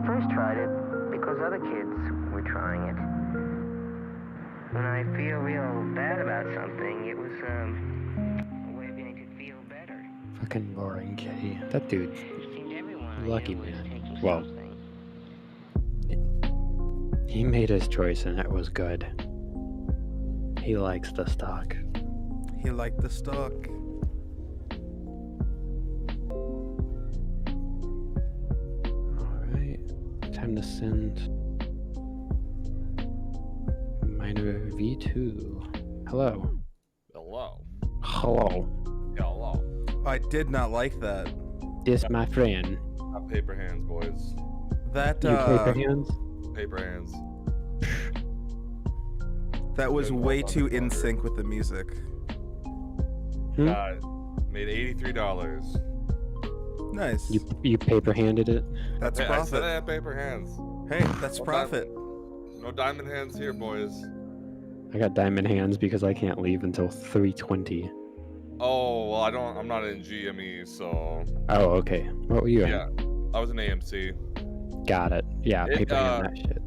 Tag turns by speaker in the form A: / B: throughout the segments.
A: first tried it because other kids were trying it. When I feel real bad about something, it was a way of getting to feel better.
B: Fucking boring kitty. That dude.
A: Seemed everyone
B: Lucky
A: was
B: man.
A: taking
B: Well,
A: something.
B: he made his choice and it was good. He likes the stock.
C: He liked the stock.
B: Alright. Time to send Miner V2. Hello.
D: Hello.
B: Hello.
D: Hello.
C: I did not like that.
B: This my friend.
D: Not paper hands, boys.
C: That
B: You paper hands?
D: Paper hands.
C: that was
D: Good
C: way
D: luck on
C: too
D: the
C: in
D: cover.
C: sync with the music.
B: Hmm?
D: Made $83.
C: Nice.
B: You paper handed it?
C: That's
D: Hey, I said I
C: profit.
D: had paper hands.
C: Hey, that's
D: No
C: profit.
D: No diamond hands here, boys.
B: I got diamond hands because I can't leave until 3:20.
D: Oh, well, I'm not in GME, so
B: Oh, okay. What were you
D: yeah. I was in AMC.
B: in? Got it. Yeah,
D: It,
B: paper hand that shit.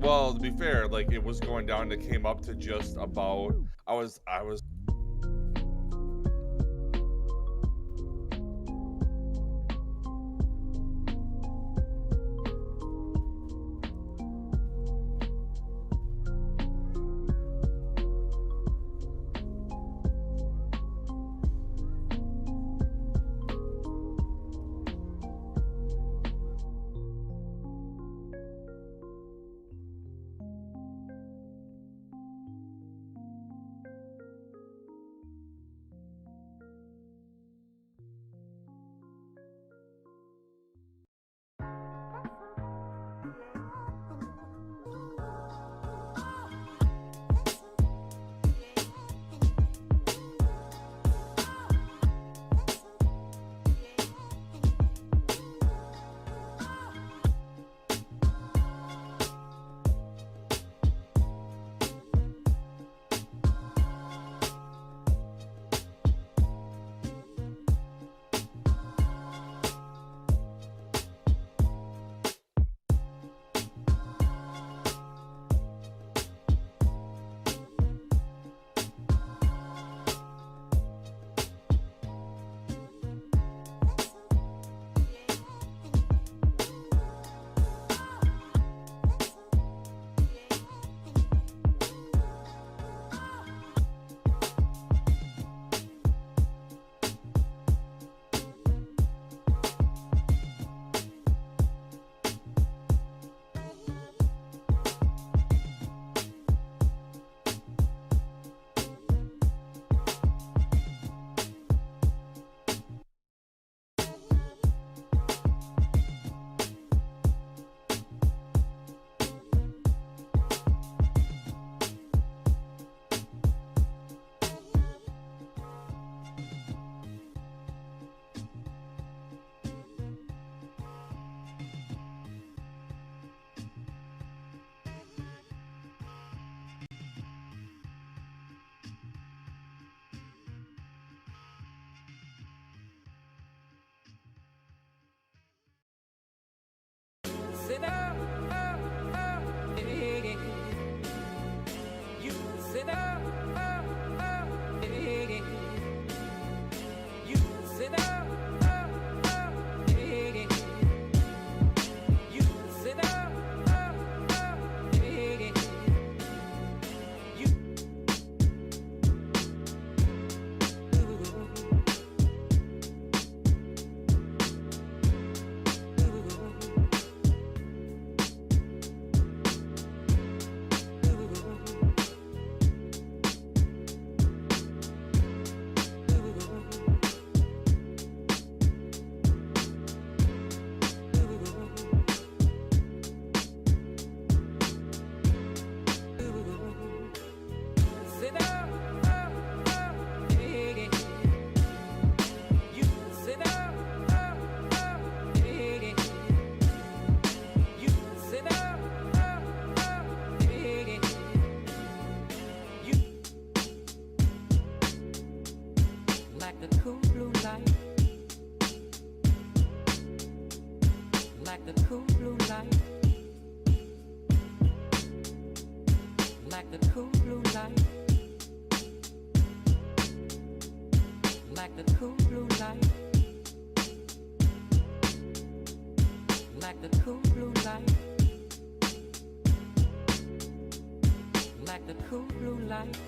D: Well, to be fair, like it was going down. It came up to just about. I was.
E: Sit up, you sit up, you sit up, you sit up, like the cool blue light, like the cool blue light. like the cool blue light, like the cool blue light, like the cool blue light, like the cool blue light.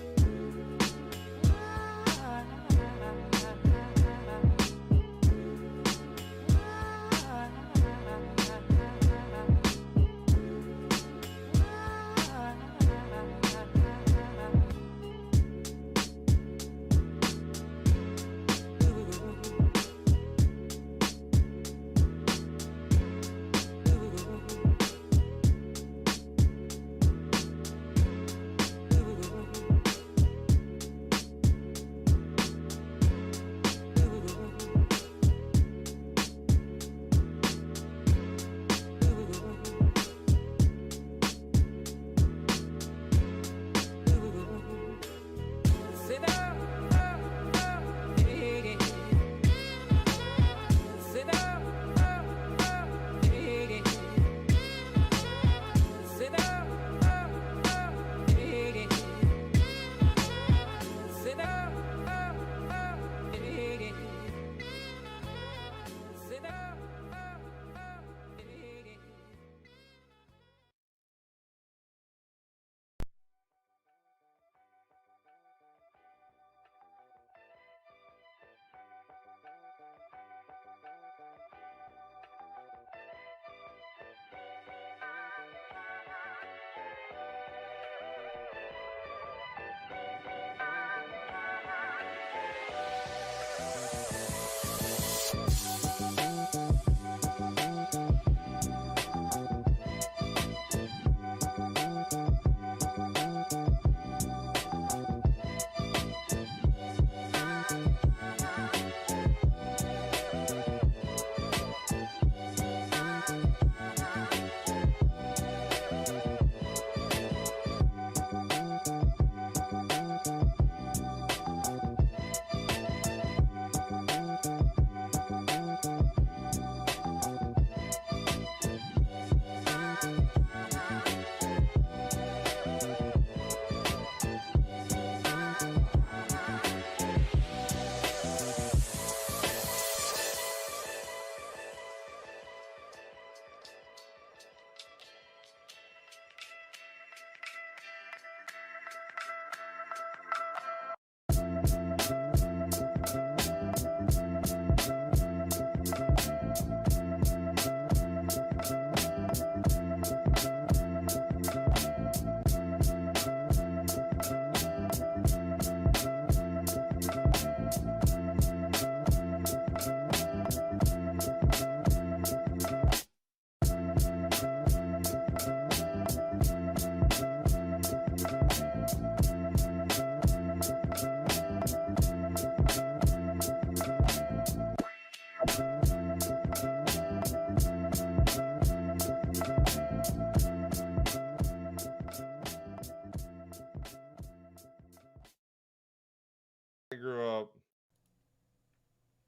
D: I grew up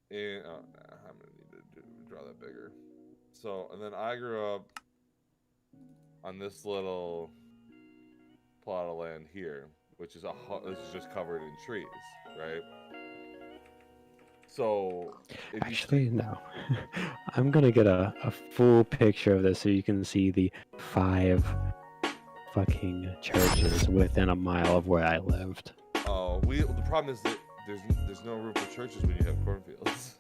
D: in. Oh, nah, I'm gonna need to draw that bigger. So, and then I grew up on this little plot of land here, which is this is just covered in trees, right? So, if
B: Actually, no. I'm gonna get a full picture of this so you can see the 5 fucking churches within a mile of where I lived.
D: Oh, the problem is that there's no room for churches when you have cornfields.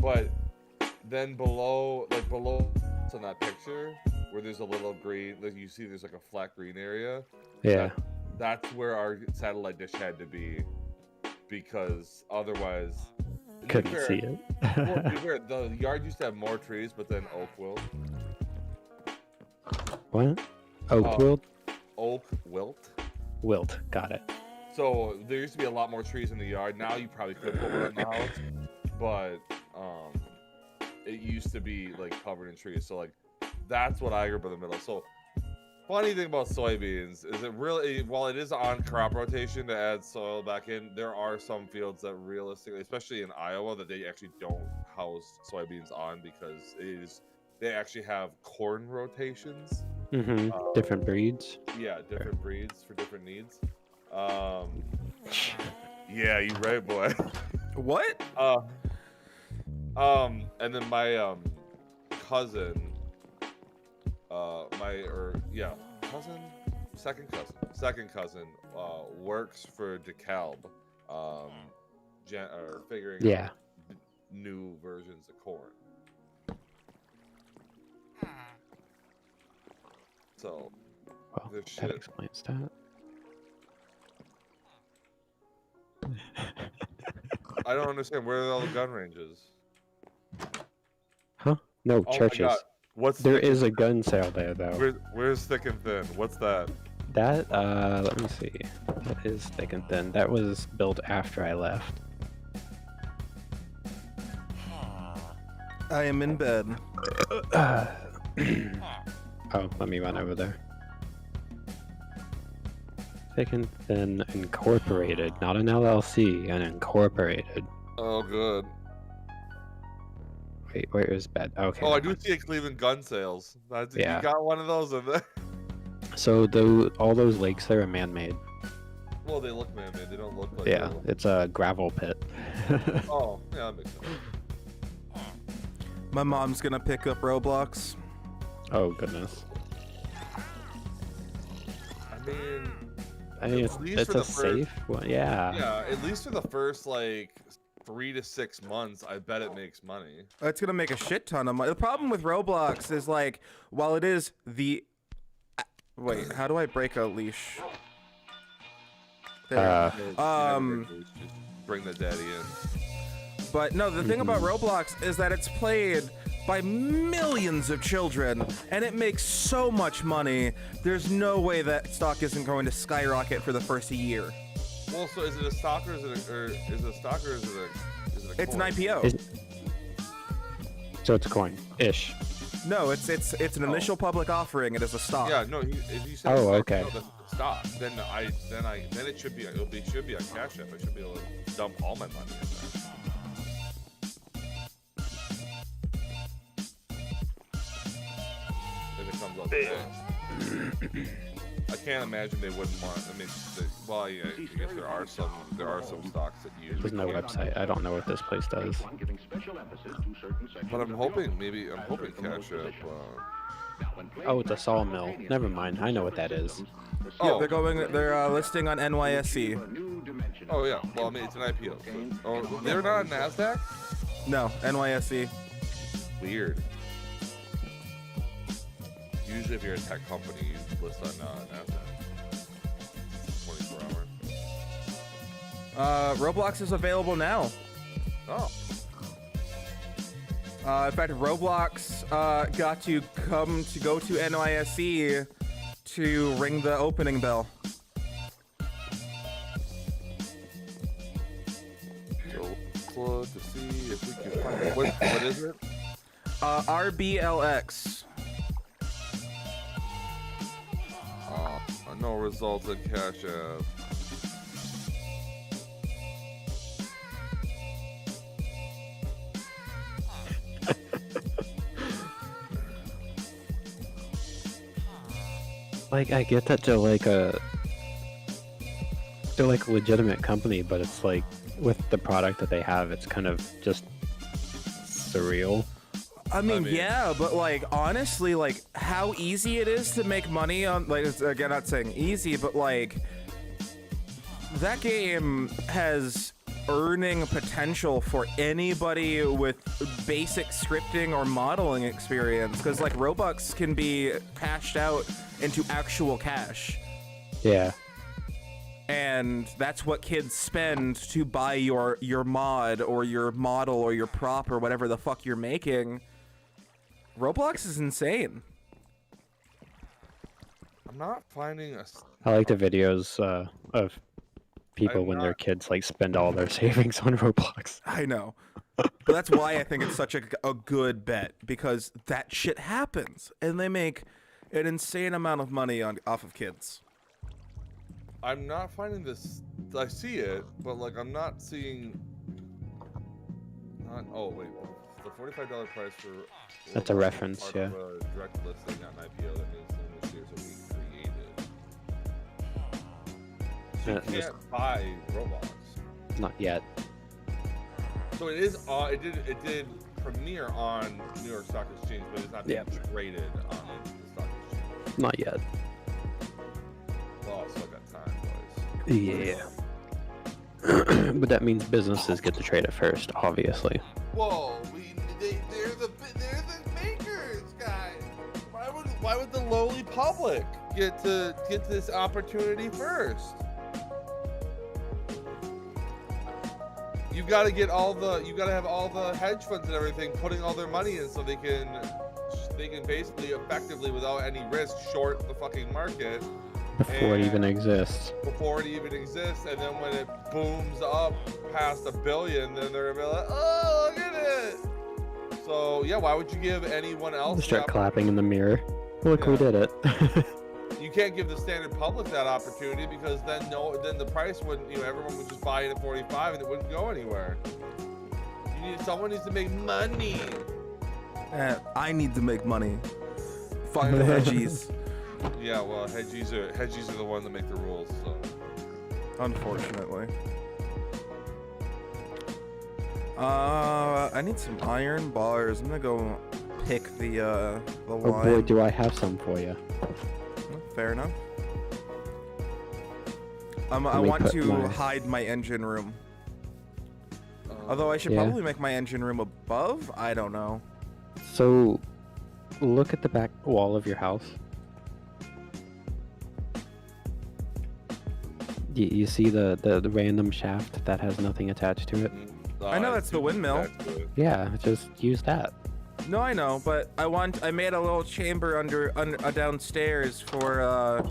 D: But then below on that picture where there's a little green, like you see, there's like a flat green area.
B: Yeah.
D: That's where our satellite dish had to be, because otherwise
B: Couldn't see it.
D: Well, to be fair, the yard used to have more trees, but then oak wilt.
B: What? Oak wilt?
D: Oak wilt.
B: Wilt. Got it.
D: So there used to be a lot more trees in the yard. Now you probably could put one in the house, but it used to be like covered in trees. So like that's what I grew up in the middle. So funny thing about soybeans is it really, while it is on crop rotation to add soil back in, there are some fields that realistically, especially in Iowa, that they actually don't house soybeans on because it is they actually have corn rotations.
B: Different breeds.
D: Yeah, different breeds for different needs. Yeah, you right, boy.
C: What?
D: And then my cousin, cousin, second cousin, works for DeKalb, or figuring
B: Yeah.
D: out new versions of corn. So
B: Well,
D: there's
B: that
D: shit.
B: explains that.
D: I don't understand where are all the gun ranges.
B: Huh? No,
D: Oh my
B: churches.
D: god, what's
B: There
D: thick and
B: is a gun sale there though.
D: Where's thick and thin? What's that?
B: That let me see. That is thick and thin. That was built after I left.
C: I am in bed.
B: Oh, let me run over there. Thick and Thin Incorporated, not an LLC, an Incorporated.
D: Oh, good.
B: Wait, where is bed? Okay.
D: Oh, I
B: never
D: do see a Cleveland gun sales.
B: Yeah.
D: You got one of those in there.
B: mind. So all those lakes there are man-made.
D: Well, they look man-made. They don't look like.
B: Yeah, it's a gravel pit.
D: Oh, yeah, that makes sense.
C: My mom's gonna pick up Roblox.
B: Oh goodness.
D: I mean,
B: It's
D: at least for
B: a
D: the first-
B: safe one. Yeah.
D: yeah, at least for the first like 3 to 6 months, I bet it makes money.
C: It's gonna make a shit ton of money. The problem with Roblox is like, while it is the... Wait, how do I break a leash? There.
D: Just bring the daddy in.
C: But no, the thing about Roblox is that it's played by millions of children, and it makes so much money. There's no way that stock isn't going to skyrocket for the first year.
D: Well, so is it a stock or is it a stock or is it a
C: It's an
D: coin?
C: IPO.
B: So it's a coin ish.
C: No, it's an initial public offering. It is a stock.
D: Yeah, no. If you said
B: Oh,
D: stock,
B: okay.
D: no, that's a stock, then it should be a cash app. I should be able to dump all my money in there. If it comes up today. I can't imagine they wouldn't want. I mean, I guess there are some stocks that use.
B: There's no website. I don't know what this place does.
D: But I'm hoping Cash App.
B: Oh, it's a sawmill. Never mind. I know what that is.
C: Yeah, they're listing on NYSE.
D: Oh yeah. Well, I mean, it's an IPO. So, oh, they're not on Nasdaq.
C: No, NYSE.
D: Weird. Usually, if you're a tech company, you list on Nasdaq. 24 hour.
C: Roblox is available now.
D: Oh.
C: In fact, Roblox got to go to NYSE to ring the opening bell.
D: So let's look to see if we can find it. What is it?
C: RBLX.
D: No results in Cash App.
B: Like, I get that they're like a legitimate company, but it's like with the product that they have, it's kind of just surreal.
C: I mean,
D: mean-
C: yeah, but like honestly, like how easy it is to make money on, like, it's, again, not saying easy, but like that game has earning potential for anybody with basic scripting or modeling experience, because like Robux can be cashed out into actual cash,
B: Yeah.
C: and that's what kids spend to buy your mod or your model or your prop or whatever the fuck you're making. Roblox is insane.
D: I'm not finding a.
B: I like the videos of people
D: I'm
B: when their
D: not-
B: kids like spend all their savings on Roblox.
C: I know. But that's why I think it's such a good bet, because that shit happens and they make an insane amount of money off of kids.
D: I'm not finding this. I see it, but like I'm not seeing. Oh wait, the $45 price for.
B: That's a
D: Roblox is
B: reference,
D: part
B: yeah.
D: Of a direct listing on IPO. That means the shares are being created. So you
B: Just-
D: can't buy Roblox.
B: Not yet.
D: So it is. It did premiere on New York Stock Exchange, but it's not being traded on the stock exchange.
B: Not yet.
D: Oh, still got time, boys.
B: Yeah. But that means businesses get to trade it first, obviously.
D: Whoa, they're the makers, guys. Why would the lowly public get this opportunity first? You gotta have all the hedge funds and everything putting all their money in so they can basically effectively without any risk short the fucking market
B: Before it even exists.
D: and then when it booms up past $1 billion, then they're gonna be like, oh, look at it. So yeah, why would you give anyone else
B: Start clapping in the mirror. Look, we
D: Yeah.
B: did it.
D: You can't give the standard public that opportunity because then the price wouldn't, everyone would just buy it at 45 and it wouldn't go anywhere. Someone needs to make money.
C: I need to make money. Fuck the hedgies.
D: Yeah, well, hedgies are the ones that make the rules. So
C: Unfortunately. I need some iron bars. I'm gonna go pick the
B: Oh
C: line.
B: boy, do I have some for you.
C: Fair enough. I
B: Let me
C: want
B: put
C: to
B: my-
C: hide my engine room. Although I should
B: Yeah.
C: probably make my engine room above. I don't know.
B: So, look at the back wall of your house. You see the random shaft that has nothing attached to it?
C: I know that's the windmill.
B: Yeah, just use that.
C: No, I know, but I made a little chamber under downstairs for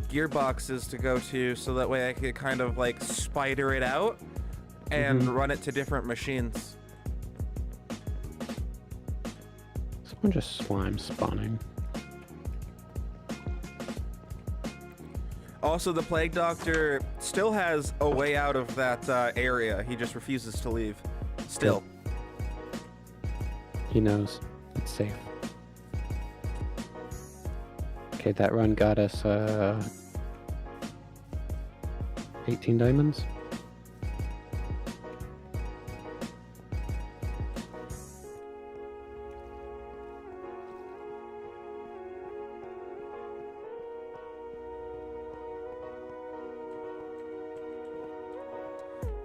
C: gearboxes to go to, so that way I could kind of like spider it out and run it to different machines.
B: Someone just slime spawning.
C: Also, the Plague Doctor still has a way out of that area. He just refuses to leave. Still.
B: He knows. It's safe. Okay, that run got us 18 diamonds.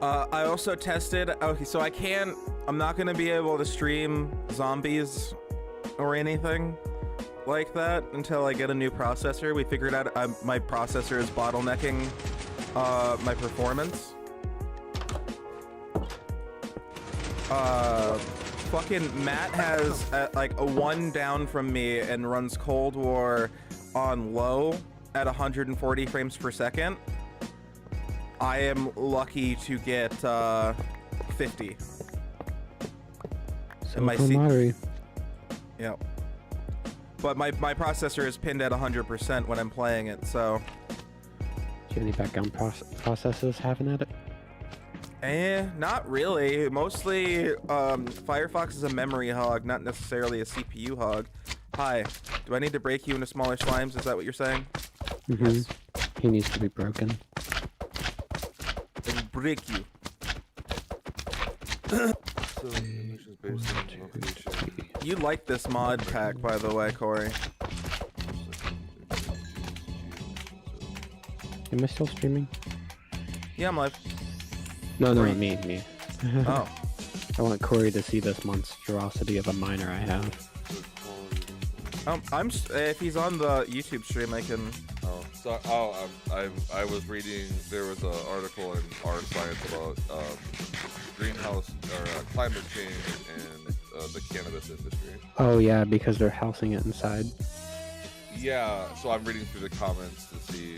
C: I also tested. Okay, so I'm not gonna be able to stream zombies or anything like that until I get a new processor. We figured out my processor is bottlenecking my performance. Fucking Matt has like a 1 down from me and runs Cold War on low at 140 frames per second. I am lucky to get 50.
B: So
C: my
B: Mari.
C: Yeah. But my processor is pinned at 100% when I'm playing it, so.
B: Do you have any background processes having at it?
C: Not really. Mostly, Firefox is a memory hog, not necessarily a CPU hog. Hi, do I need to break you into smaller slimes? Is that what you're saying?
B: Yes. He needs to be broken.
C: I will break you.
D: So, emissions based on location.
C: You like this mod pack, by the way, Corey.
B: Am I still streaming?
C: Yeah, I'm live.
B: No,
C: Corey.
B: me.
C: Oh.
B: I want Corey to see this monstrosity of a miner I have.
C: If he's on the YouTube stream, I can.
D: I was reading. There was an article in Art Science about greenhouse or climate change and the cannabis industry.
B: Oh yeah, because they're housing it inside.
D: Yeah, so I'm reading through the comments to see.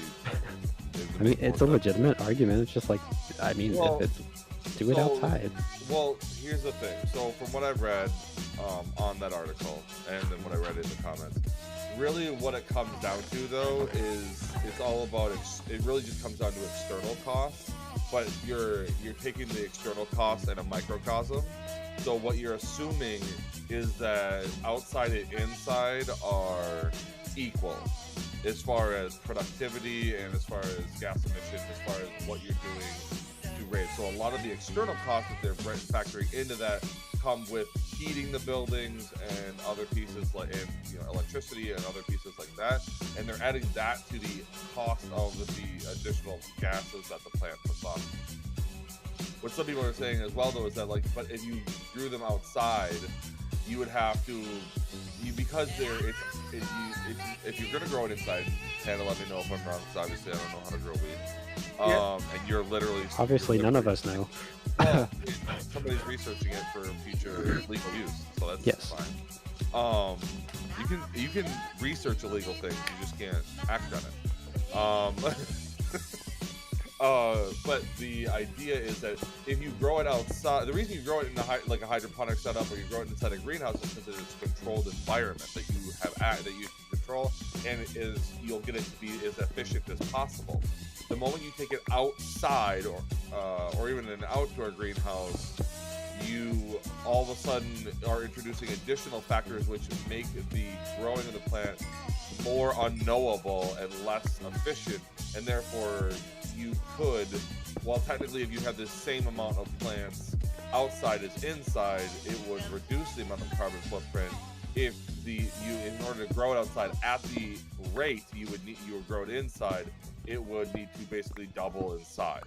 B: I mean, it's a legitimate argument. It's just like, I mean,
D: Well,
B: if it's do it
D: so-
B: outside.
D: Well, here's the thing. So from what I've read on that article, and then what I read in the comments, Really, what it comes down to, though, is it's all about it really just comes down to external costs, but you're taking the external costs in a microcosm. So what you're assuming is that outside and inside are equal as far as productivity and as far as gas emissions, as far as what you're doing to raise. So a lot of the external costs that they're factoring into that come with heating the buildings and other pieces like, and electricity and other pieces like that, and they're adding that to the cost of the additional gases that the plant puts on. What some people are saying as well, though, is that but if you grew them outside, you would have to, because if you're gonna grow it inside, Hannah, let me know if I'm wrong, because obviously I don't know how to grow weed. And you're literally
B: obviously none of us know.
D: Well, somebody's researching it for future legal use, so that's fine. You can research illegal things, you just can't act on it. But the idea is that if you grow it outside, the reason you grow it in a hydroponic setup, or you grow it inside a greenhouse, is because it's a controlled environment that you that you can control, and you'll get it to be as efficient as possible. The moment you take it outside, or even in an outdoor greenhouse, you all of a sudden are introducing additional factors which make the growing of the plant more unknowable and less efficient, and therefore you could, while technically if you have the same amount of plants outside as inside, it would reduce the amount of carbon footprint. If in order to grow it outside at the rate you would grow it inside, it would need to basically double in size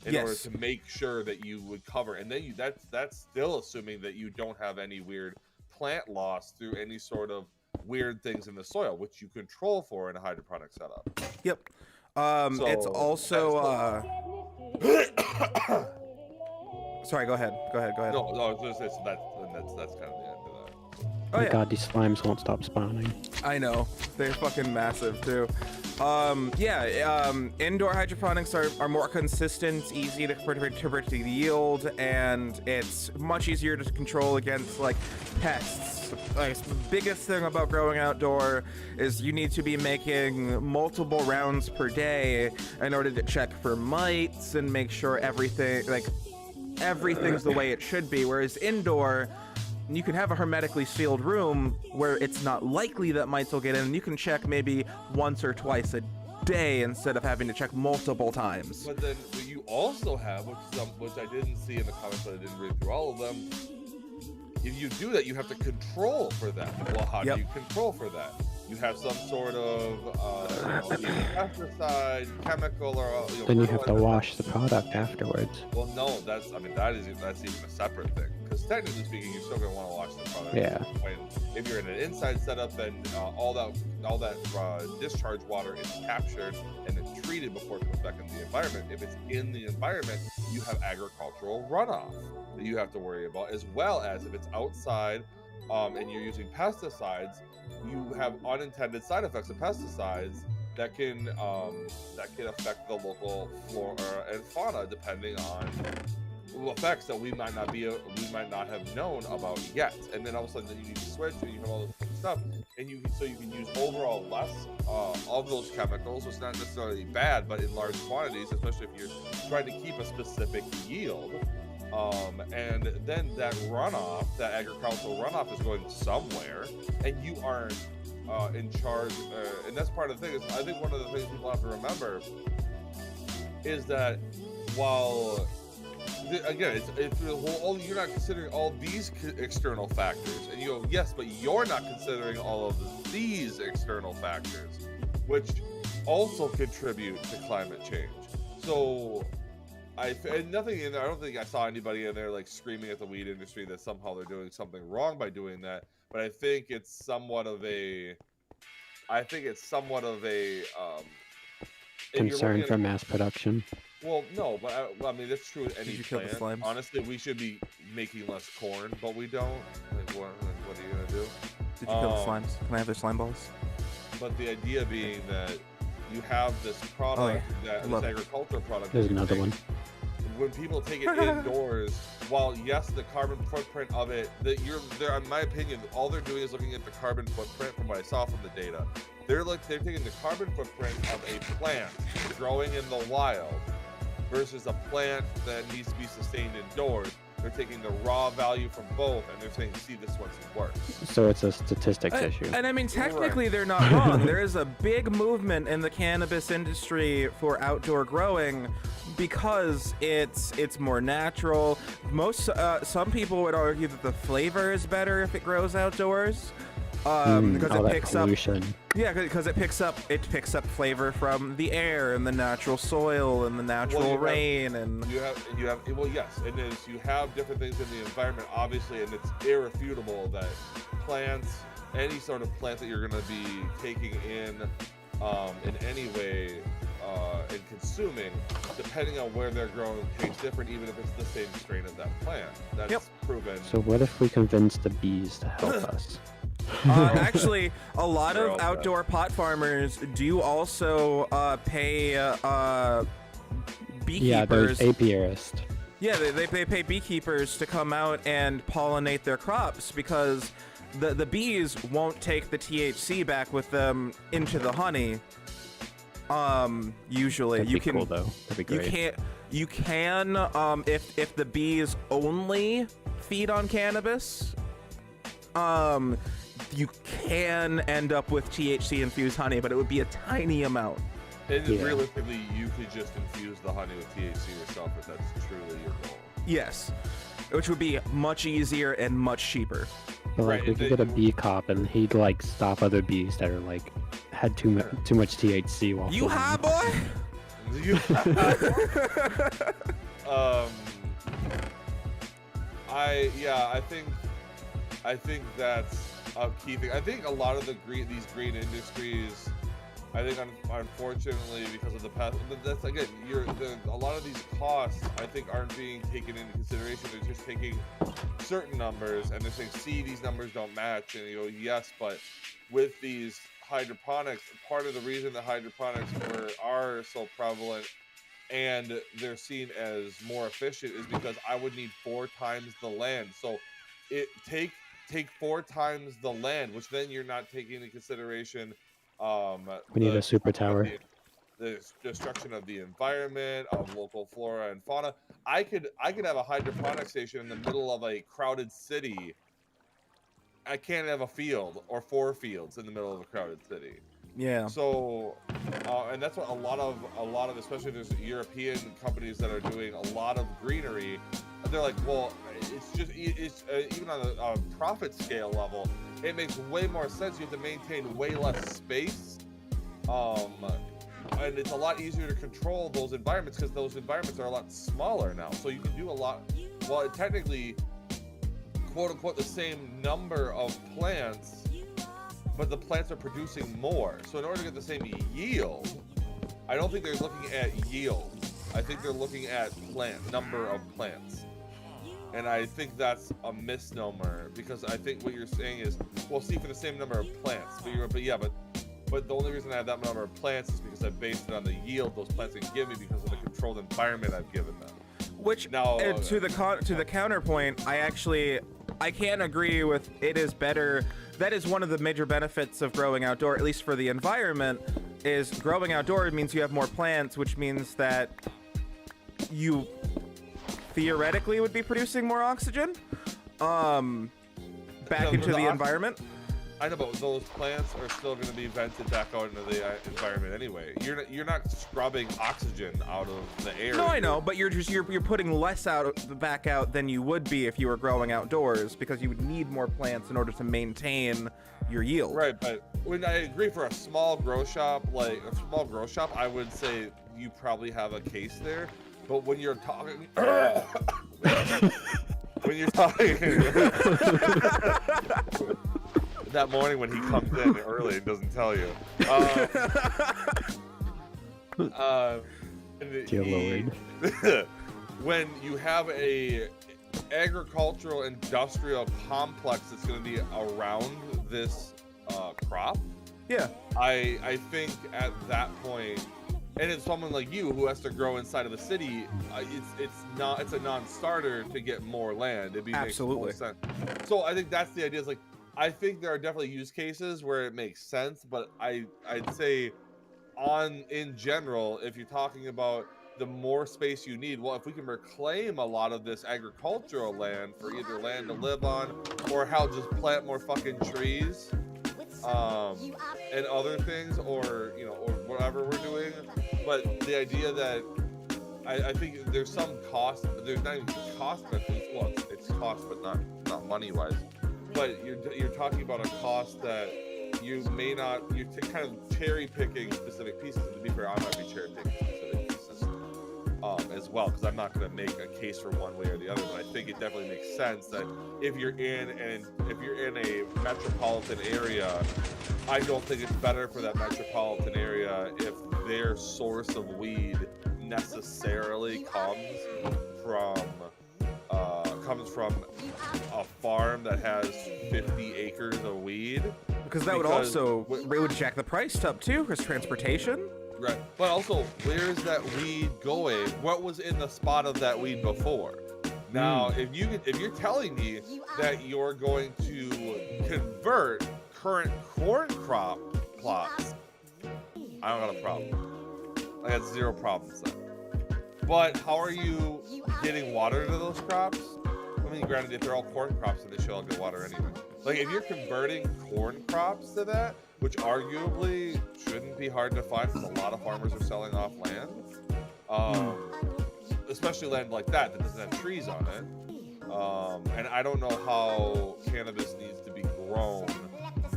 D: in order to make sure that you would cover. And then that's still assuming that you don't have any weird plant loss through any sort of weird things in the soil, which you control for in a hydroponic setup.
C: Yep. It's also sorry, go ahead.
D: No, I was going to say, so that's kind of the end of that.
B: Oh my god, these slimes won't stop spawning.
C: I know, they're fucking massive too. Indoor hydroponics are more consistent, easy to predict the yield, and it's much easier to control against pests. The biggest thing about growing outdoor is you need to be making multiple rounds per day in order to check for mites and make sure everything's the way it should be. Whereas indoor, you can have a hermetically sealed room where it's not likely that mites will get in, and you can check maybe once or twice a day instead of having to check multiple times.
D: But then you also have, which I didn't see in the comments, but I didn't read through all of them. If you do that, you have to control for that. Well, how do you control for that? You have some sort of pesticide, chemical, or
B: then you have to wash the product afterwards.
D: Well, no, that's even a separate thing. Because technically speaking, you're still gonna want to wash the product.
B: Yeah.
D: If you're in an inside setup, then all that discharge water is captured and then treated before it comes back into the environment. If it's in the environment, you have agricultural runoff that you have to worry about, as well as if it's outside and you're using pesticides, you have unintended side effects of pesticides that can affect the local flora and fauna, depending on effects that we might not have known about yet. And then all of a sudden, you need to switch, and you have all this stuff, and you can use overall less of those chemicals. It's not necessarily bad, but in large quantities, especially if you're trying to keep a specific yield. And then that runoff, that agricultural runoff, is going somewhere, and you aren't in charge. And that's part of the thing. I think one of the things people have to remember is that while, again, you're not considering all these external factors, and you go, yes, but you're not considering all of these external factors, which also contribute to climate change. So. Nothing in there. I don't think I saw anybody in there screaming at the weed industry that somehow they're doing something wrong by doing that. But I think it's somewhat of a
B: concern for mass production.
D: Well, no, but I mean that's true with any plant. Honestly, we should be making less corn, but we don't. What are you gonna do?
C: Did you kill the slimes? Can I have their slime balls?
D: But the idea being that you have this product, this agricultural product.
B: There's another one.
D: when people take it indoors, while yes, the carbon footprint of it, they're, in my opinion, all they're doing is looking at the carbon footprint from what I saw from the data. They're taking the carbon footprint of a plant growing in the wild versus a plant that needs to be sustained indoors. They're taking the raw value from both, and they're saying, see, this one's worse.
B: So it's a statistics issue.
C: And I mean, technically, they're not wrong. There is a big movement in the cannabis industry for outdoor growing because it's more natural. Some people would argue that the flavor is better if it grows outdoors. Because it picks up, because it picks up flavor from the air and the natural soil and the natural rain, and
D: you have well, yes, and you have different things in the environment, obviously, and it's irrefutable that plants, any sort of plant that you're going to be taking in any way and consuming, depending on where they're grown, tastes different, even if it's the same strain of that plant. That's proven.
B: So what if we convince the bees to help us?
C: Actually, a lot of outdoor pot farmers do also pay beekeepers.
B: Yeah, there's apiarists.
C: Yeah, they pay beekeepers to come out and pollinate their crops because the bees won't take the THC back with them into the honey. Usually
B: That'd be cool, though. That'd be great.
C: You can if the bees only feed on cannabis, you can end up with THC infused honey, but it would be a tiny amount.
D: And realistically, you could just infuse the honey with THC yourself if that's truly your goal.
C: Yes, which would be much easier and much cheaper.
B: But like, we could get a bee cop, and he'd like stop other bees that are like had too much THC while
C: you high, boy.
D: I think that's a key thing. I think a lot of these green industries, I think unfortunately because of the past, that's again, a lot of these costs I think aren't being taken into consideration. They're just taking certain numbers and they're saying, see, these numbers don't match, and you go, yes, but with these hydroponics, part of the reason that hydroponics are so prevalent and they're seen as more efficient is because I would need 4 times the land. So take 4 times the land, which then you're not taking into consideration
B: we need a super tower.
D: The destruction of the environment, of local flora and fauna. I could have a hydroponic station in the middle of a crowded city. I can't have a field or 4 fields in the middle of a crowded city.
C: Yeah.
D: So, and that's what a lot of, especially there's European companies that are doing a lot of greenery. They're like, well, it's even on a profit scale level, it makes way more sense. You have to maintain way less space, and it's a lot easier to control those environments because those environments are a lot smaller now. So you can do a lot. Well, technically, quote unquote, the same number of plants, but the plants are producing more. So in order to get the same yield, I don't think they're looking at yield. I think they're looking at number of plants. And I think that's a misnomer because I think what you're saying is, well, see, for the same number of plants, but the only reason I have that number of plants is because I based it on the yield those plants can give me because of the controlled environment I've given them.
C: Which now, to the counterpoint, I can't agree with it is better. That is one of the major benefits of growing outdoor, at least for the environment, is growing outdoor means you have more plants, which means that you theoretically would be producing more oxygen back into the environment.
D: I know, but those plants are still going to be vented back out into the environment anyway. You're not scrubbing oxygen out of the air.
C: No, I know, but you're putting less back out than you would be if you were growing outdoors because you would need more plants in order to maintain your yield. Right,
D: but when I agree for a small grow shop, I would say you probably have a case there. But when you're talking, that morning when he comes in early and doesn't tell you, when you have a agricultural industrial complex that's going to be around this crop,
C: yeah,
D: I think at that point and it's someone like you who has to grow inside of the city. It's a non-starter to get more land. It'd be makes more sense. So I think that's the idea. Is like I think there are definitely use cases where it makes sense, but I'd say in general, if you're talking about the more space you need, well, if we can reclaim a lot of this agricultural land for either land to live on or how just plant more fucking trees and other things, or or whatever we're doing. But the idea that I think there's some cost, there's not even cost, but it's cost, but not money wise. But you're talking about a cost that you may not, you're kind of cherry picking specific pieces. And to be fair, I might be cherry picking specific pieces as well, because I'm not going to make a case for one way or the other. But I think it definitely makes sense that if you're in a metropolitan area, I don't think it's better for that metropolitan area if their source of weed necessarily comes from a farm that has 50 acres of weed.
C: Because that would also, it would jack the price up too, because transportation.
D: Right, but also, where's that weed going? What was in the spot of that weed before? Now, if you're telling me that you're going to convert current corn crop plots, I don't got a problem. I got zero problems there. But how are you getting water to those crops? I mean, granted, if they're all corn crops, then they should all get water anyway. Like, if you're converting corn crops to that, which arguably shouldn't be hard to find because a lot of farmers are selling off land, especially land like that doesn't have trees on it. And I don't know how cannabis needs to be grown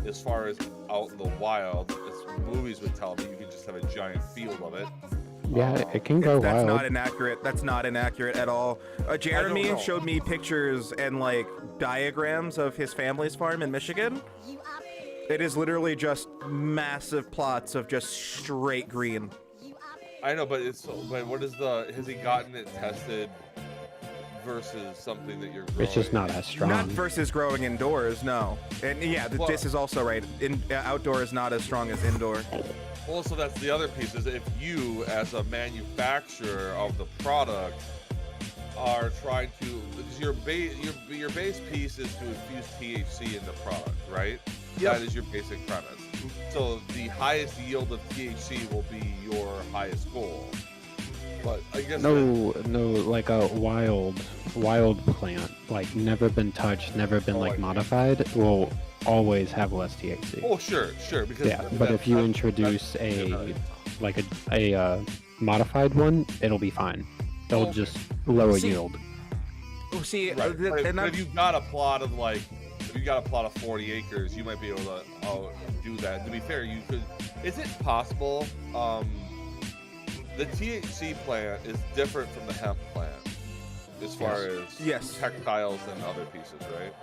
D: as far as out in the wild. As movies would tell me, you can just have a giant field of it.
B: Yeah, it can go
C: That's
B: wild.
C: not inaccurate. That's not inaccurate at all. Jeremy showed me pictures and like diagrams of his family's farm in Michigan. It is literally just massive plots of just straight green.
D: I know, but what is has he gotten it tested versus something that you're growing?
B: It's just not as strong.
C: Not versus growing indoors, no. And yeah, this is also right. Outdoor is not as strong as indoor.
D: Well, so that's the other piece, is if you, as a manufacturer of the product, are trying to, because your base piece is to infuse THC in the product, right? Yep. That is your basic premise. So the highest yield of THC will be your highest goal. But I guess
B: no, like a wild plant, like never been touched, never been modified, will always have less THC.
D: Oh, sure, because
B: yeah. But if you introduce a modified one, it'll be fine. They'll just lower yield.
C: See,
D: right. But if you've got a plot of 40 acres, you might be able to do that. To be fair, you could. Is it possible? The THC plant is different from the hemp plant as far as textiles and other pieces, right?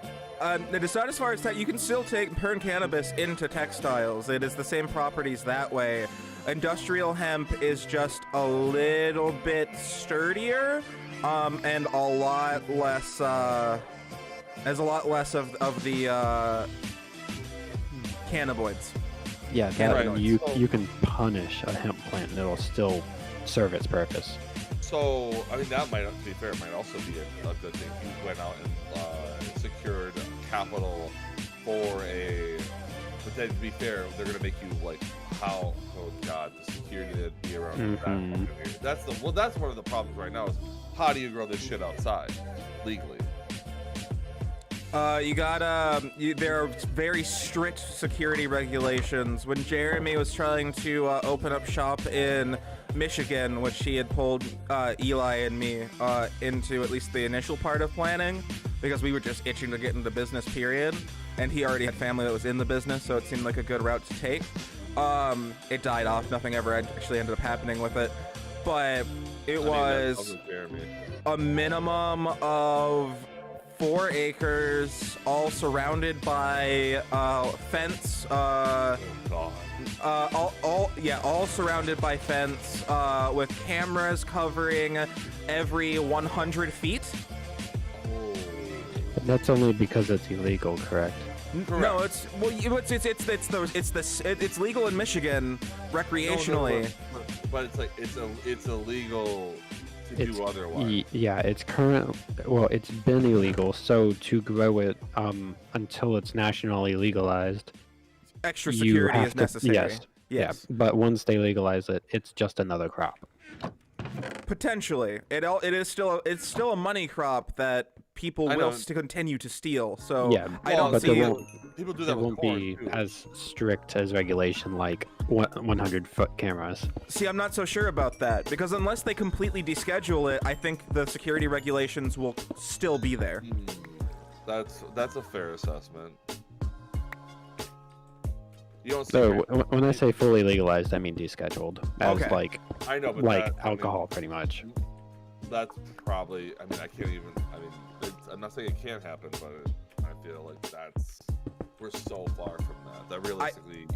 C: It's not as far as that. You can still turn cannabis into textiles. It is the same properties that way. Industrial hemp is just a little bit sturdier, and a lot less. Has a lot less of the cannabinoids.
B: Yeah, that you can punish a hemp plant and it'll still serve its purpose.
D: So, I mean, that might, to be fair, might also be a good thing. You went out and secured capital for but then to be fair, they're going to make you oh God, the security that'd be around that. That's one of the problems right now is how do you grow this shit outside legally?
C: There are very strict security regulations. When Jeremy was trying to open up shop in Michigan, which he had pulled Eli and me into at least the initial part of planning, because we were just itching to get into business, period. And he already had family that was in the business, so it seemed like a good route to take. It died off. Nothing ever actually ended up happening with it. But it was a minimum of 4 acres, all surrounded by fence. All surrounded by fence, with cameras covering every 100 feet.
B: That's only because it's illegal, correct?
C: No, it's legal in Michigan recreationally.
D: But it's like it's illegal to do otherwise.
B: Yeah, it's well, it's been illegal, so to grow it until it's nationally legalized,
C: Extra
B: you
C: security
B: have
C: is
B: to,
C: necessary.
B: yes. Yeah,
C: Yes.
B: but once they legalize it, it's just another crop.
C: Potentially, it's still a money crop that people
D: I
C: will
D: know.
C: continue to steal. So
B: Yeah,
C: I don't
B: but
C: see.
D: People do
B: It
D: that with
B: won't
D: corn
B: be
D: too.
B: as strict as regulation like 100-foot cameras.
C: See, I'm not so sure about that because unless they completely deschedule it, I think the security regulations will still be there.
D: That's a fair assessment. You don't
B: So when I say fully legalized, I mean descheduled, as
C: Okay.
B: like
D: I know, but
B: like
D: that, I mean,
B: alcohol, pretty much.
D: that's probably. I mean, I can't even. I mean, I'm not saying it can't happen, but I feel like we're so far from that. That realistically,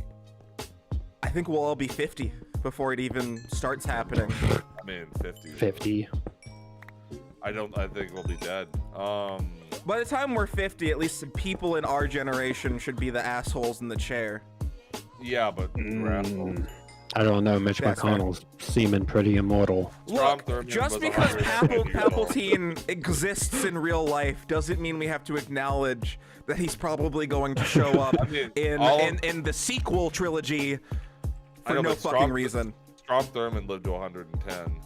C: I think we'll all be 50 before it even starts happening.
D: I mean, 50.
B: 50.
D: I think we'll be dead.
C: By the time we're 50, at least the people in our generation should be the assholes in the chair.
D: Yeah, but we're assholes.
B: I don't know. Mitch
C: That's fair.
B: McConnell's seeming pretty immortal.
D: Strom
C: Look,
D: Thurmond
C: just
D: was
C: because
D: 110 years old.
C: Palpatine exists in real life doesn't mean we have to acknowledge that he's probably going to show up
D: I mean,
C: in the sequel trilogy
D: I
C: for
D: know,
C: no
D: but
C: fucking reason.
D: Strom Thurmond lived to 110,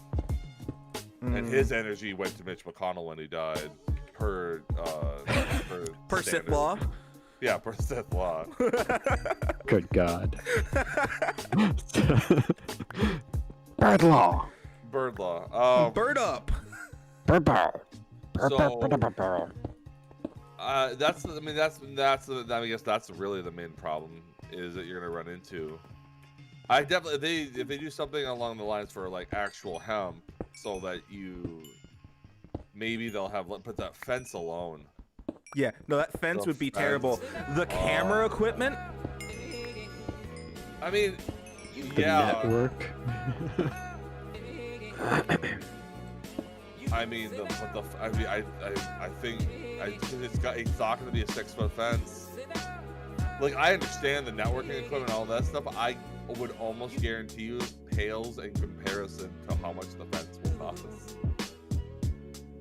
D: and his energy went to Mitch McConnell when he died. Per
C: Per Sith
D: standard.
C: law.
D: Yeah, per Sith law.
B: Good God. Bird law.
D: Bird law.
C: Bird up.
B: Bird bow.
D: So- I guess that's really the main problem is that you're gonna run into. I definitely if they do something along the lines for like actual hemp, so that maybe they'll put that fence alone.
C: Yeah, no, that fence
D: The
C: would be
D: fence.
C: terrible. The camera equipment.
D: I mean,
B: The
D: yeah.
B: network.
D: I mean, I think it's not going to be a 6-foot fence. Like, I understand the networking equipment and all that stuff. I would almost guarantee you pales in comparison to how much the fence will cost.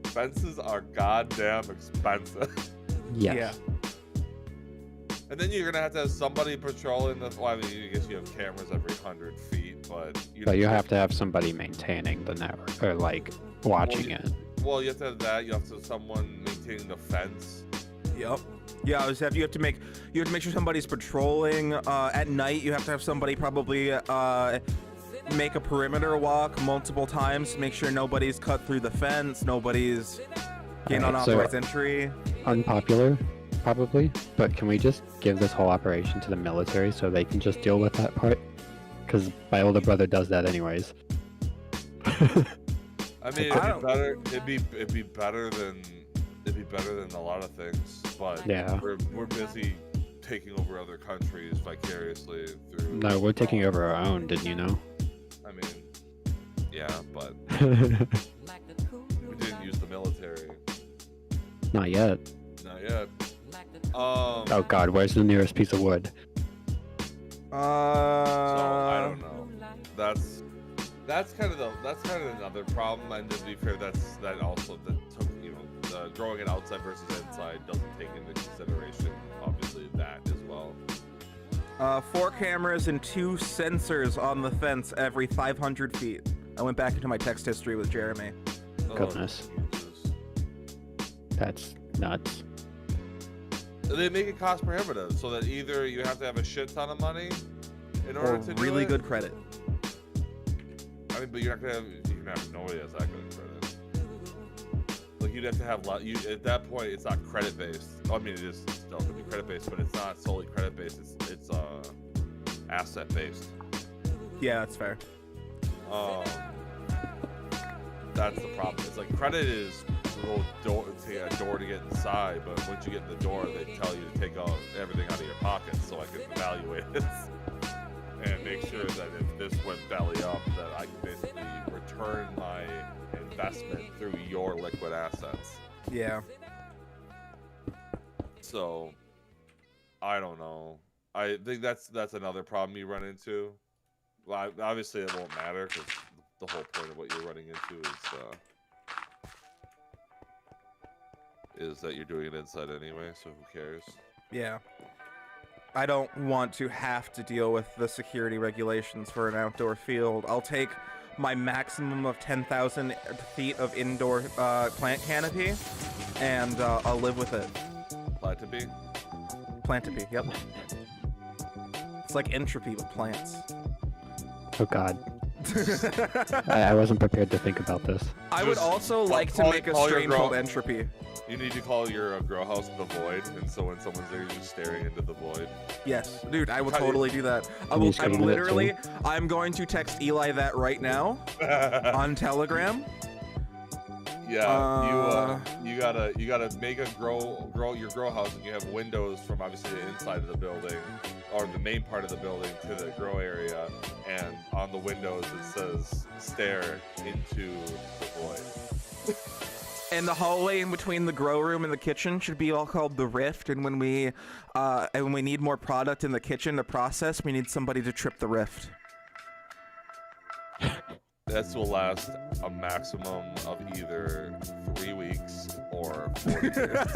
D: Fences are goddamn expensive.
B: Yes.
C: Yeah.
D: And then you're gonna have to have somebody patrolling the. Well, I mean, I guess you have cameras every 100 feet, but
B: But you have to have somebody maintaining the network, or like watching it.
D: Well, you have to have that. You have to have someone maintaining the fence.
C: Yep. Yeah, you have to make sure somebody's patrolling at night. You have to have somebody probably make a perimeter walk multiple times to make sure nobody's cut through the fence, nobody's getting
B: Alright, so-
C: unauthorized entry.
B: Unpopular, probably. But can we just give this whole operation to the military so they can just deal with that part? Because my older brother does that anyways.
D: I mean, it'd be better than a lot of things, but
B: Yeah.
D: we're busy taking over other countries vicariously through.
B: No, we're taking over our own. Didn't you know?
D: I mean, yeah, but we didn't use the military.
B: Not yet.
D: Not yet.
B: Oh God, where's the nearest piece of wood?
D: So I don't know. That's kind of another problem. And to be fair, that also took growing it outside versus inside doesn't take into consideration obviously that as well.
C: 4 cameras and 2 sensors on the fence every 500 feet. I went back into my text history with Jeremy.
B: Goodness.
D: Jesus.
B: That's nuts.
D: They make it cost prohibitive so that either you have to have a shit ton of money in order
C: Or
D: to do
C: really
D: it.
C: good credit.
D: I mean, but you're not gonna have nobody that's that good at credit. Like you'd have to have at that point it's not credit based. I mean, it is still gonna be credit based, but it's not solely credit based. It's asset based.
C: Yeah, that's fair.
D: That's the problem. It's like credit is a little door to get inside, but once you get in the door, they tell you to take everything out of your pocket so I can evaluate it and make sure that if this went belly up, that I can basically return my investment through your liquid assets.
C: Yeah.
D: So I don't know. I think that's another problem you run into. Well, obviously it won't matter because the whole point of what you're running into is that you're doing it inside anyway. So who cares?
C: Yeah. I don't want to have to deal with the security regulations for an outdoor field. I'll take my maximum of 10,000 feet of indoor plant canopy, and I'll live with it.
D: Platypy?
C: Plantopy, yep. It's like entropy with plants.
B: Oh God. I wasn't prepared to think about this.
C: I would also like to make a
D: call your
C: stream called Entropy.
D: You need to call your grow house the void, and so when someone's there, you're just staring into the void.
C: Yes, dude, I will
D: How do you-
C: totally do that. I'm going to text Eli that right now on Telegram.
D: Yeah, you gotta make a your grow house, and you have windows from obviously the inside of the building, or the main part of the building to the grow area, and on the windows it says "stare into the void."
C: And the hallway in between the grow room and the kitchen should be all called the Rift. And when we need more product in the kitchen to process, we need somebody to trip the rift.
D: This will last a maximum of either 3 weeks or 40 years.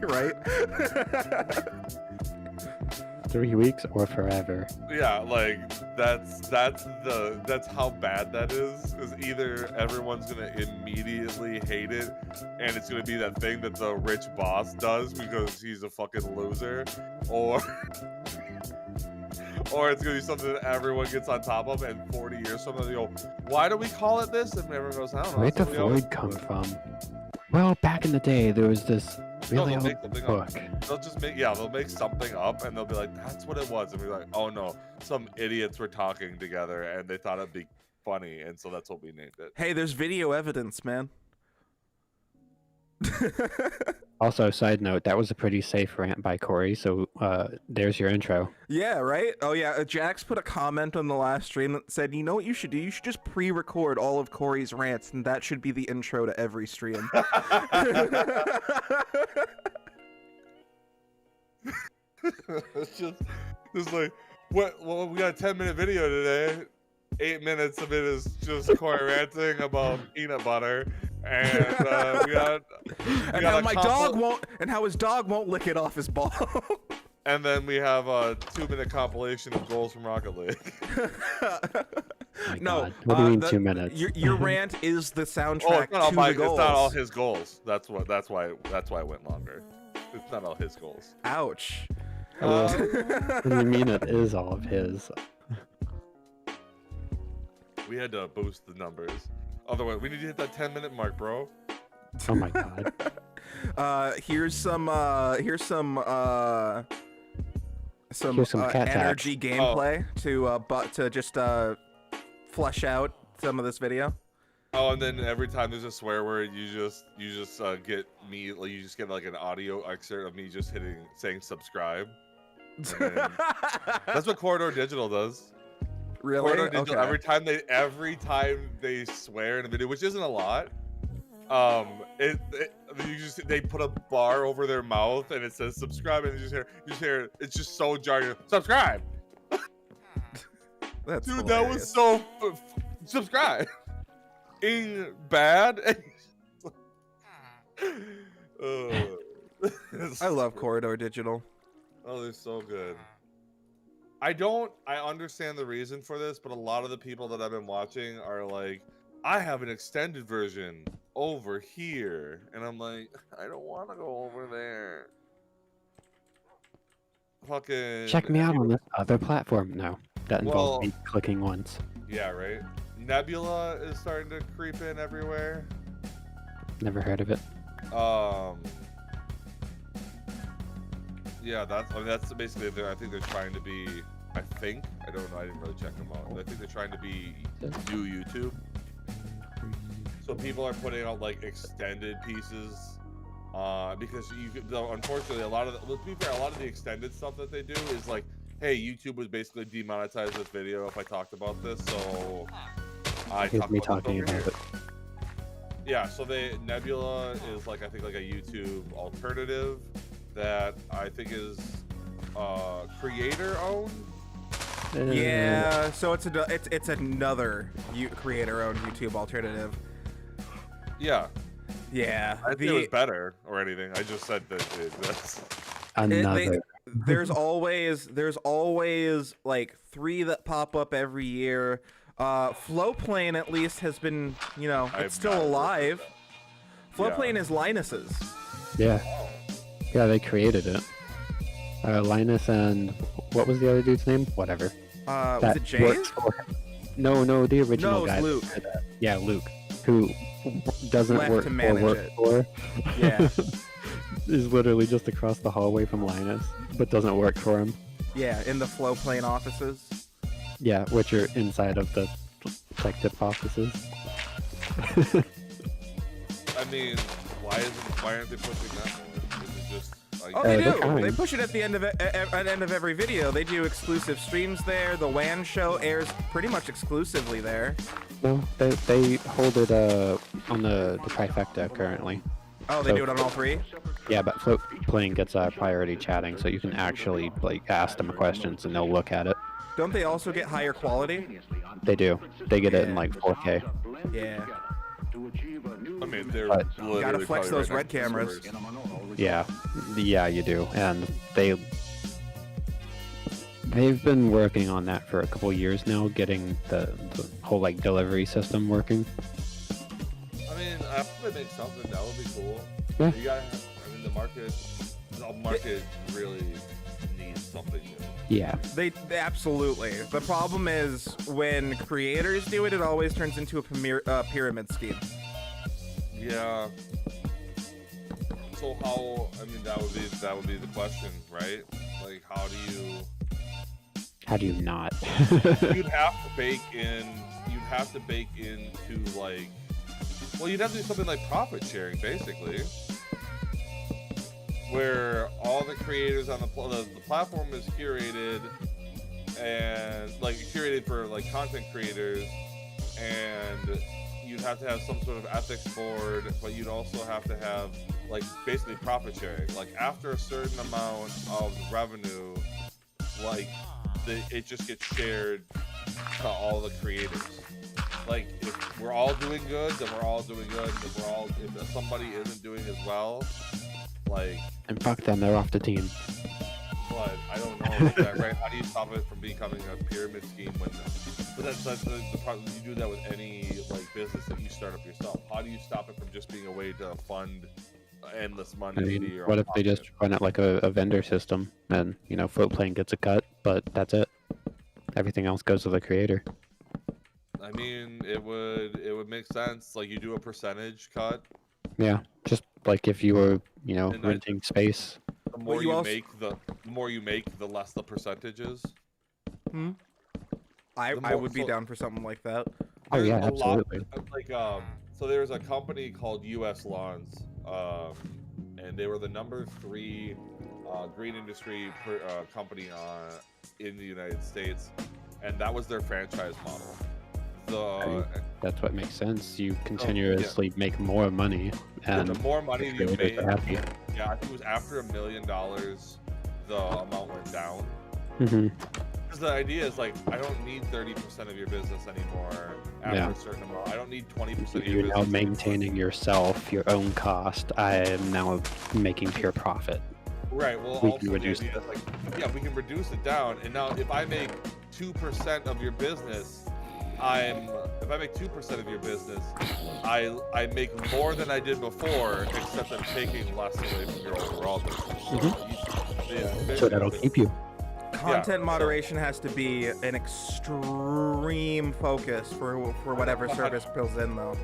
C: Right?
B: 3 weeks or forever.
D: Yeah, like that's how bad that is. Is either everyone's gonna immediately hate it, and it's gonna be that thing that the rich boss does because he's a fucking loser, or it's gonna be something that everyone gets on top of, and 40 years from now they go, "Why do we call it this?" And everyone goes, "I don't know."
B: Where'd the
D: somebody else
B: void come
D: did it."
B: from? Well, back in the day, there was this really
D: they'll
B: old
D: make something
B: book.
D: up. They'll make something up, and they'll be like, "That's what it was," and we're like, "Oh no, some idiots were talking together, and they thought it'd be funny, and so that's what we named it."
C: Hey, there's video evidence, man.
B: Also, side note, that was a pretty safe rant by Corey, so there's your intro.
C: Yeah, right? Oh, yeah. Jax put a comment on the last stream that said, you know what you should do? You should just pre-record all of Corey's rants, and that should be the intro to every stream.
D: It's just like, what? Well, we got a 10-minute video today. 8 minutes of it is just Corey ranting about peanut butter, and we got
C: how my dog won't, and how his dog won't lick it off his ball.
D: And then we have a 2-minute compilation of goals from Rocket League.
B: My
C: No,
B: God. What do you mean 2 minutes?
C: Your rant is the
D: Oh,
C: soundtrack
D: it's not all
C: to
D: my,
C: the goals.
D: it's not all his goals. That's why it went longer. It's not all his goals.
C: Ouch.
B: What do you mean it is all of his?
D: We had to boost the numbers. Otherwise, we need to hit that 10-minute mark, bro.
B: Oh my God.
C: Here's some
B: Here's some cat
C: energy
B: taps.
C: gameplay to just flesh out some of this video.
D: Oh, and then every time there's a swear word, you just get me, like, you just get like an audio excerpt of me just saying subscribe. And then, that's what Corridor Digital does.
C: Really?
D: Corridor Digital,
C: Okay.
D: every time they swear in a video, which isn't a lot, they put a bar over their mouth and it says subscribe, and you just hear it's just so jarring. Subscribe.
C: That's
D: Dude,
C: hilarious.
D: that was so subscribe. In bad.
C: I love Corridor Digital.
D: Oh, they're so good. I understand the reason for this, but a lot of the people that I've been watching are like, I have an extended version over here. And I'm like, I don't want to go over there. Fucking
B: Check me out on this other platform. No, that involves
D: Well-
B: me clicking once.
D: Yeah, right? Nebula is starting to creep in everywhere.
B: Never heard of it.
D: Yeah, that's basically I think they're trying to be. I don't know. I didn't really check them out. I think they're trying to be new YouTube. So people are putting out like extended pieces, because unfortunately a lot of the extended stuff that they do is like, hey, YouTube was basically demonetized this video if I talked about this, so I
B: Here's
D: talked
B: me
D: about
B: talking
D: this over
B: about
D: here.
B: it.
D: Yeah, so Nebula is like, I think, like a YouTube alternative that I think is creator owned.
C: Yeah, so it's another creator-owned YouTube alternative.
D: Yeah.
C: Yeah.
D: I think it was better or anything. I just said that it exists.
B: Another.
C: There's always like 3 that pop up every year. Flowplane at least has been, it's still alive. Flowplane is Linus's.
B: Yeah. Yeah, they created it. Linus and what was the other dude's name? Whatever.
C: Was it Jay's?
B: No, the original guy.
C: Luke.
B: Yeah, Luke, who doesn't
C: Left
B: work
C: to
B: or
C: manage
B: work
C: it.
B: for.
C: Yeah.
B: Is literally just across the hallway from Linus, but doesn't work for him.
C: Yeah, in the Flowplane offices.
B: Yeah, which are inside of the detective offices.
D: I mean, why aren't they pushing that more? Is it just like,
C: Oh, they
B: they're
C: do.
B: trying.
C: They push it at the end of every video. They do exclusive streams there. The WAN show airs pretty much exclusively there.
B: No, they hold it on the trifecta currently.
C: Oh, they
B: So-
C: do it on all 3?
B: Yeah, but Floatplane gets priority chatting, so you can actually ask them questions and they'll look at it.
C: Don't they also get higher quality?
B: They do. They get it in
C: Yeah.
B: 4K.
C: Yeah.
D: I mean, they're
B: But-
D: literally
C: Gotta flex
D: probably
C: those
D: right
C: red
D: next to
C: cameras.
D: servers.
B: Yeah, you do. And they've been working on that for a couple years now, getting the whole delivery system working.
D: I mean, after they make something, that would be cool.
B: Yeah.
D: You gotta have, I mean, the market really needs something new.
B: Yeah.
C: They absolutely. The problem is when creators do it, it always turns into a pyramid scheme.
D: Yeah. So how? I mean, that would be the question, right? Like, how do you
B: not?
D: you'd have to bake into well, you'd have to do something like profit sharing, basically, where all the creators on the platform is curated and curated for content creators, and you'd have to have some sort of ethics board, but you'd also have to have basically profit sharing. After a certain amount of revenue, it just gets shared to all the creators. If we're all doing good, then we're all doing good. If somebody isn't doing as well,
B: And fuck them, they're off the team.
D: but I don't know, is that right? How do you stop it from becoming a pyramid scheme but that's the problem. You do that with any business that you start up yourself. How do you stop it from just being a way to fund endless money?
B: I mean, what if they just run it like a vendor system and, Floatplane gets a cut, but that's it. Everything else goes to the creator.
D: I mean, it would make sense. You do a percentage cut.
B: Yeah, just if you were,
D: And
B: renting space.
D: The more
C: you
D: you
C: also-
D: make, the less the percentage is.
C: I would be down for something like that.
B: Oh yeah,
D: There's a lot-
B: absolutely.
D: So there's a company called US Lawns, and they were the #3 green industry company in the United States, and that was their franchise model.
B: That's what makes sense. You continuously make more money, and
D: the more money you
B: creators
D: made,
B: are happy.
D: yeah, I think it was after $1 million, the amount went down.
B: Mm-hmm.
D: Because the idea is I don't need 30% of your business anymore after a certain amount. I don't need 20% of your
B: You're
D: business.
B: now maintaining yourself, your own cost. I am now making pure profit.
D: Right. Well,
B: We
D: also
B: can
D: the
B: reduce
D: idea is we can reduce it down. And now, if I make 2% of your business, if I make 2% of your business, I make more than I did before, except I'm taking less away from your overall business.
B: So that'll keep you.
C: Content moderation has to be an extreme focus for whatever service builds in, though.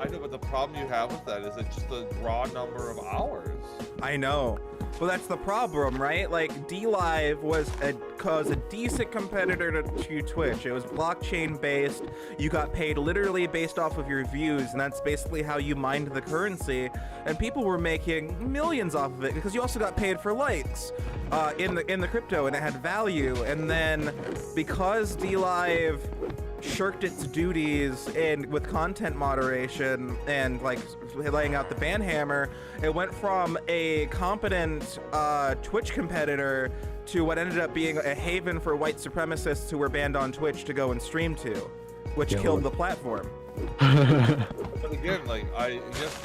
D: I know, but the problem you have with that is it's just the raw number of hours.
C: I know. Well, that's the problem, right? DLive was a decent competitor to Twitch. It was blockchain based. You got paid literally based off of your views, and that's basically how you mined the currency. And people were making millions off of it because you also got paid for likes in the crypto, and it had value. And then because DLive shirked its duties and with content moderation and laying out the ban hammer, it went from a competent Twitch competitor to what ended up being a haven for white supremacists who were banned on Twitch to go and stream to, which
B: Yeah.
C: killed the platform.
D: But again, like I guess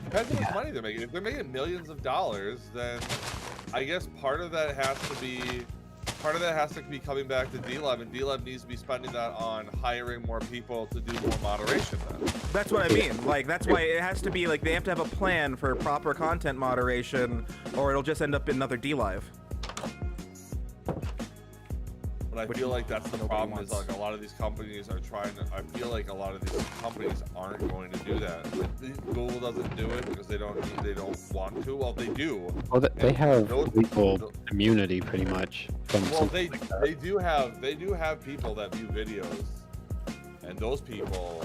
D: depends how much money they're making. If they're making millions of dollars, then I guess part of that has to be coming back to DLive, and DLive needs to be spending that on hiring more people to do more moderation then.
C: That's what I mean. Like, that's why it has to be like they have to have a plan for proper content moderation, or it'll just end up in another DLive.
D: But I feel like that's the problem is like a lot of these companies are trying to, I feel like a lot of these companies aren't going to do that. Google doesn't do it because they don't want to. Well, they do.
B: Well, they have
D: those-
B: legal immunity pretty much. From
D: Well,
B: something like that.
D: they do have people that view videos, and those people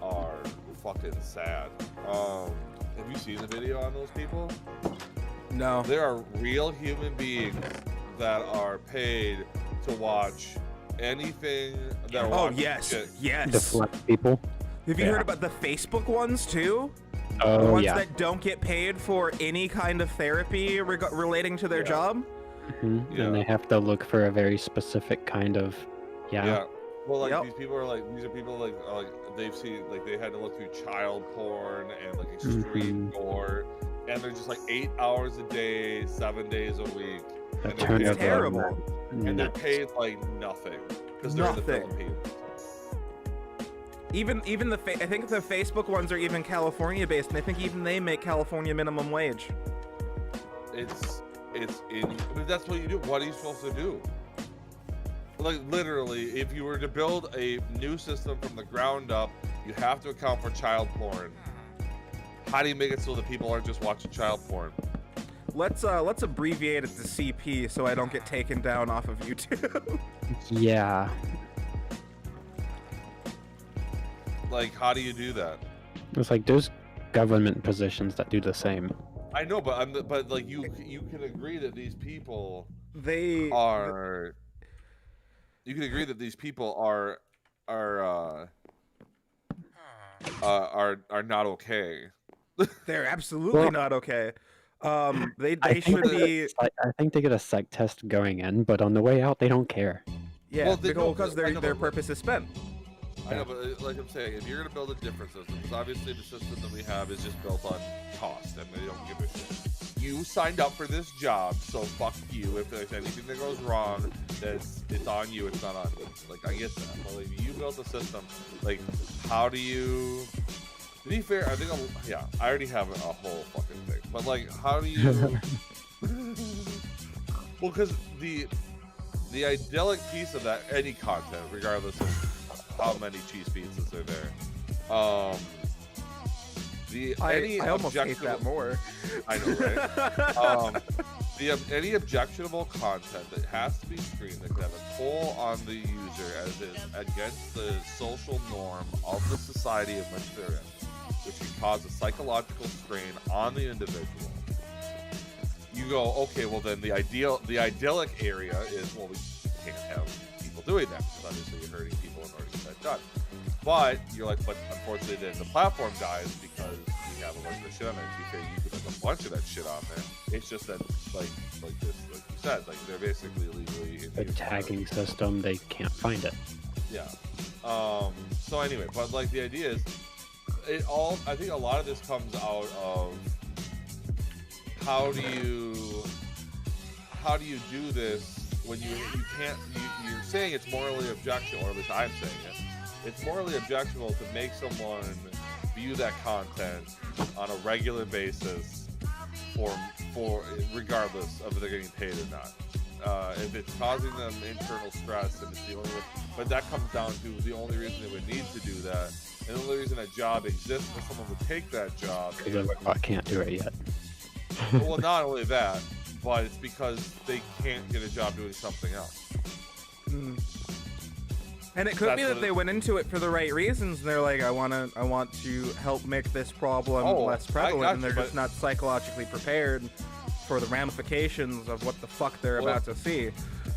D: are fucking sad. Have you seen the video on those people?
C: No.
D: There are real human beings that are paid to watch anything that.
C: Oh yes, yes.
B: Deflect people.
C: Have you
B: Yeah.
C: heard about the Facebook ones too? The
B: Oh
C: ones
B: yeah.
C: that don't get paid for any kind of therapy relating to their
D: Yeah.
C: job?
B: Mhm.
D: Yeah.
B: And they have to look for a very specific kind of.
D: Yeah. Well, like
C: Yep.
D: these people are like these are people like they've seen like they had to look through child porn and like extreme gore, and they're just like 8 hours a day, 7 days a week,
B: A
D: and they're
B: turn
D: paid-
B: of
C: terrible.
D: and they're paid like nothing because they're in the
C: Nothing.
D: Philippines.
C: Even I think the Facebook ones are even California based, and I think even they make California minimum wage.
D: It's in. I mean, that's what you do. What are you supposed to do? Like literally, if you were to build a new system from the ground up, you have to account for child porn. How do you make it so that people aren't just watching child porn?
C: Let's abbreviate it to CP so I don't get taken down off of YouTube.
B: Yeah.
D: Like, how do you do that?
B: It's like there's government positions that do the same.
D: I know, but like you can agree that these people
C: They
D: are. You can agree that these people are not okay.
C: they're absolutely
B: Well,
C: not okay. They
B: I think
C: should be
B: I think they get a psych test going in, but on the way out they don't care.
C: yeah
D: Well, they don't-
C: because
D: I know,
C: their
D: but-
C: purpose is spent.
D: I know, but like I'm saying, if you're gonna build a different system, because obviously the system that we have is just built on cost, and they don't give a shit. You signed up for this job, so fuck you. If there's anything that goes wrong, it's on you. It's not on me. Like I get that, but like you built a system. Like, how do you? To be fair, I think I already have a whole fucking thing. But like, how do you? Well, because the idyllic piece of that any content, regardless of how many cheese pizzas are there,
C: I almost hate that more.
D: I know, right? Any objectionable content that has to be streamed that could have a toll on the user as is against the social norm of the society in which they're in, which can cause a psychological strain on the individual. You go, okay, well then the idyllic area is, well, we can't have people doing that because obviously you're hurting people in order to get that done. But you're like, but unfortunately then the platform dies because you have a bunch of shit on there. You could have a bunch of that shit on there. It's just that like you said, like they're basically illegally
B: The tagging system, they can't find it.
D: Yeah. So anyway, but like the idea is, I think a lot of this comes out of how do you do this when you're saying it's morally objectionable, or at least I'm saying it. It's morally objectionable to make someone view that content on a regular basis for regardless of if they're getting paid or not. If it's causing them internal stress, and it's the only way, but that comes down to the only reason they would need to do that, and the only reason that job exists for someone to take that job.
B: Because I can't do it yet.
D: Well, not only that, but it's because they can't get a job doing something else.
C: And it could be
D: That's
C: that
D: what
C: they went into it for the right reasons, and they're like, I want to help make this problem less prevalent, and they're just not psychologically prepared for the ramifications of what the fuck they're about to see.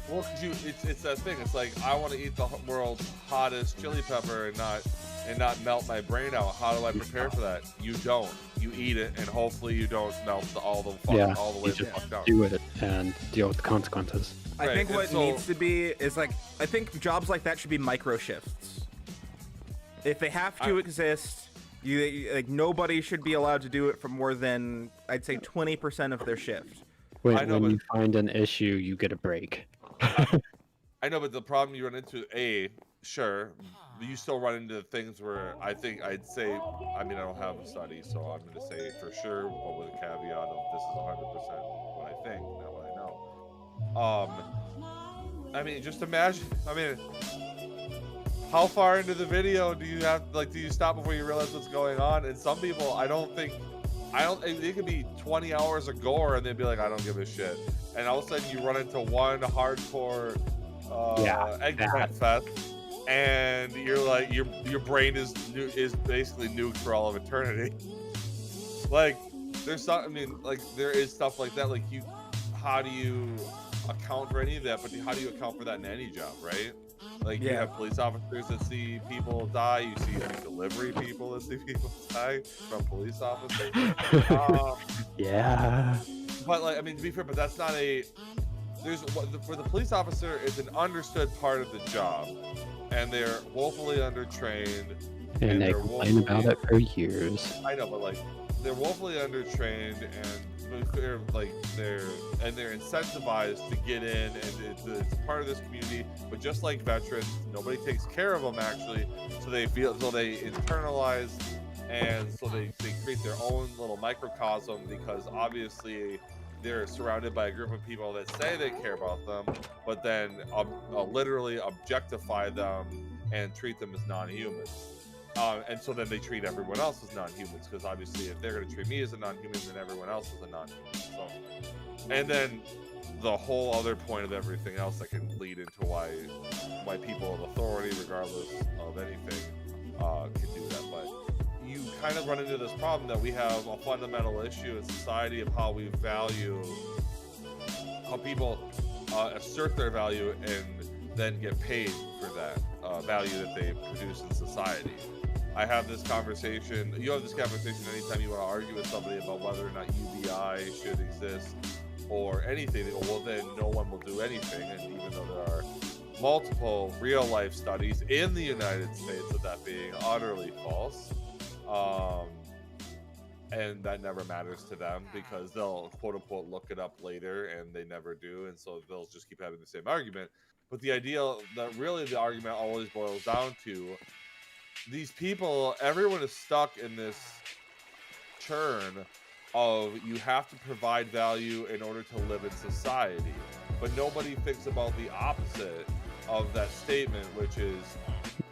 D: Well, it's that thing. It's like, I want to eat the world's hottest chili pepper and not and not melt my brain out. How do I prepare for that? You don't. You eat it, and hopefully you don't melt all the way
B: you
D: the
B: just
D: fuck down.
B: do it and deal with the consequences.
C: I
D: Right,
C: think
D: and
C: what
D: so-
C: needs to be is like, I think jobs like that should be micro shifts. If they have to exist, like nobody should be allowed to do it for more than, I'd say, 20% of their shift.
B: When,
D: I know,
B: when
D: but-
B: you find an issue, you get a break.
D: I know, but the problem you run into, sure, you still run into things where I think I'd say, I mean, I don't have a study, so I'm going to say for sure, but with a caveat of this is 100% what I think, not what I know. I mean, just imagine, how far into the video do you have, like, do you stop before you realize what's going on? And some people, it could be 20 hours of gore and they'd be like, I don't give a shit. And all of a sudden you run into one hardcore eggplant fest, and you're like, your brain is basically nuked for all of eternity. Like, there's some, there is stuff like that. Like, how do you account for any of that? But how do you account for that in any job, right? Like, you have police officers that see people die. You see delivery people that see people die from police officers.
B: Yeah.
D: But like, to be fair, but that's not for the police officer, it's an understood part of the job, and they're woefully undertrained.
B: And they complain about it for years.
D: I know, but like, they're woefully undertrained, and they're incentivized to get in, and it's part of this community. But just like veterans, nobody takes care of them actually, so they internalize, and so they create their own little microcosm, because obviously they're surrounded by a group of people that say they care about them, but then literally objectify them and treat them as non-humans. And so then they treat everyone else as non-humans, because obviously if they're going to treat me as a non-human, then everyone else is a non-human. So, and then the whole other point of everything else that can lead into why people of authority, regardless of anything, can do that. But you kind of run into this problem that we have a fundamental issue in society of how we value, how people assert their value and then get paid for that value that they produce in society. I have this conversation, you have this conversation anytime you want to argue with somebody about whether or not UBI should exist or anything. They go, well, then no one will do anything. And even though there are multiple real life studies in the United States of that being utterly false, and that never matters to them, because they'll quote unquote look it up later, and they never do, and so they'll just keep having the same argument. But the idea that really the argument always boils down to, these people, everyone is stuck in this churn of you have to provide value in order to live in society, but nobody thinks about the opposite of that statement, which is,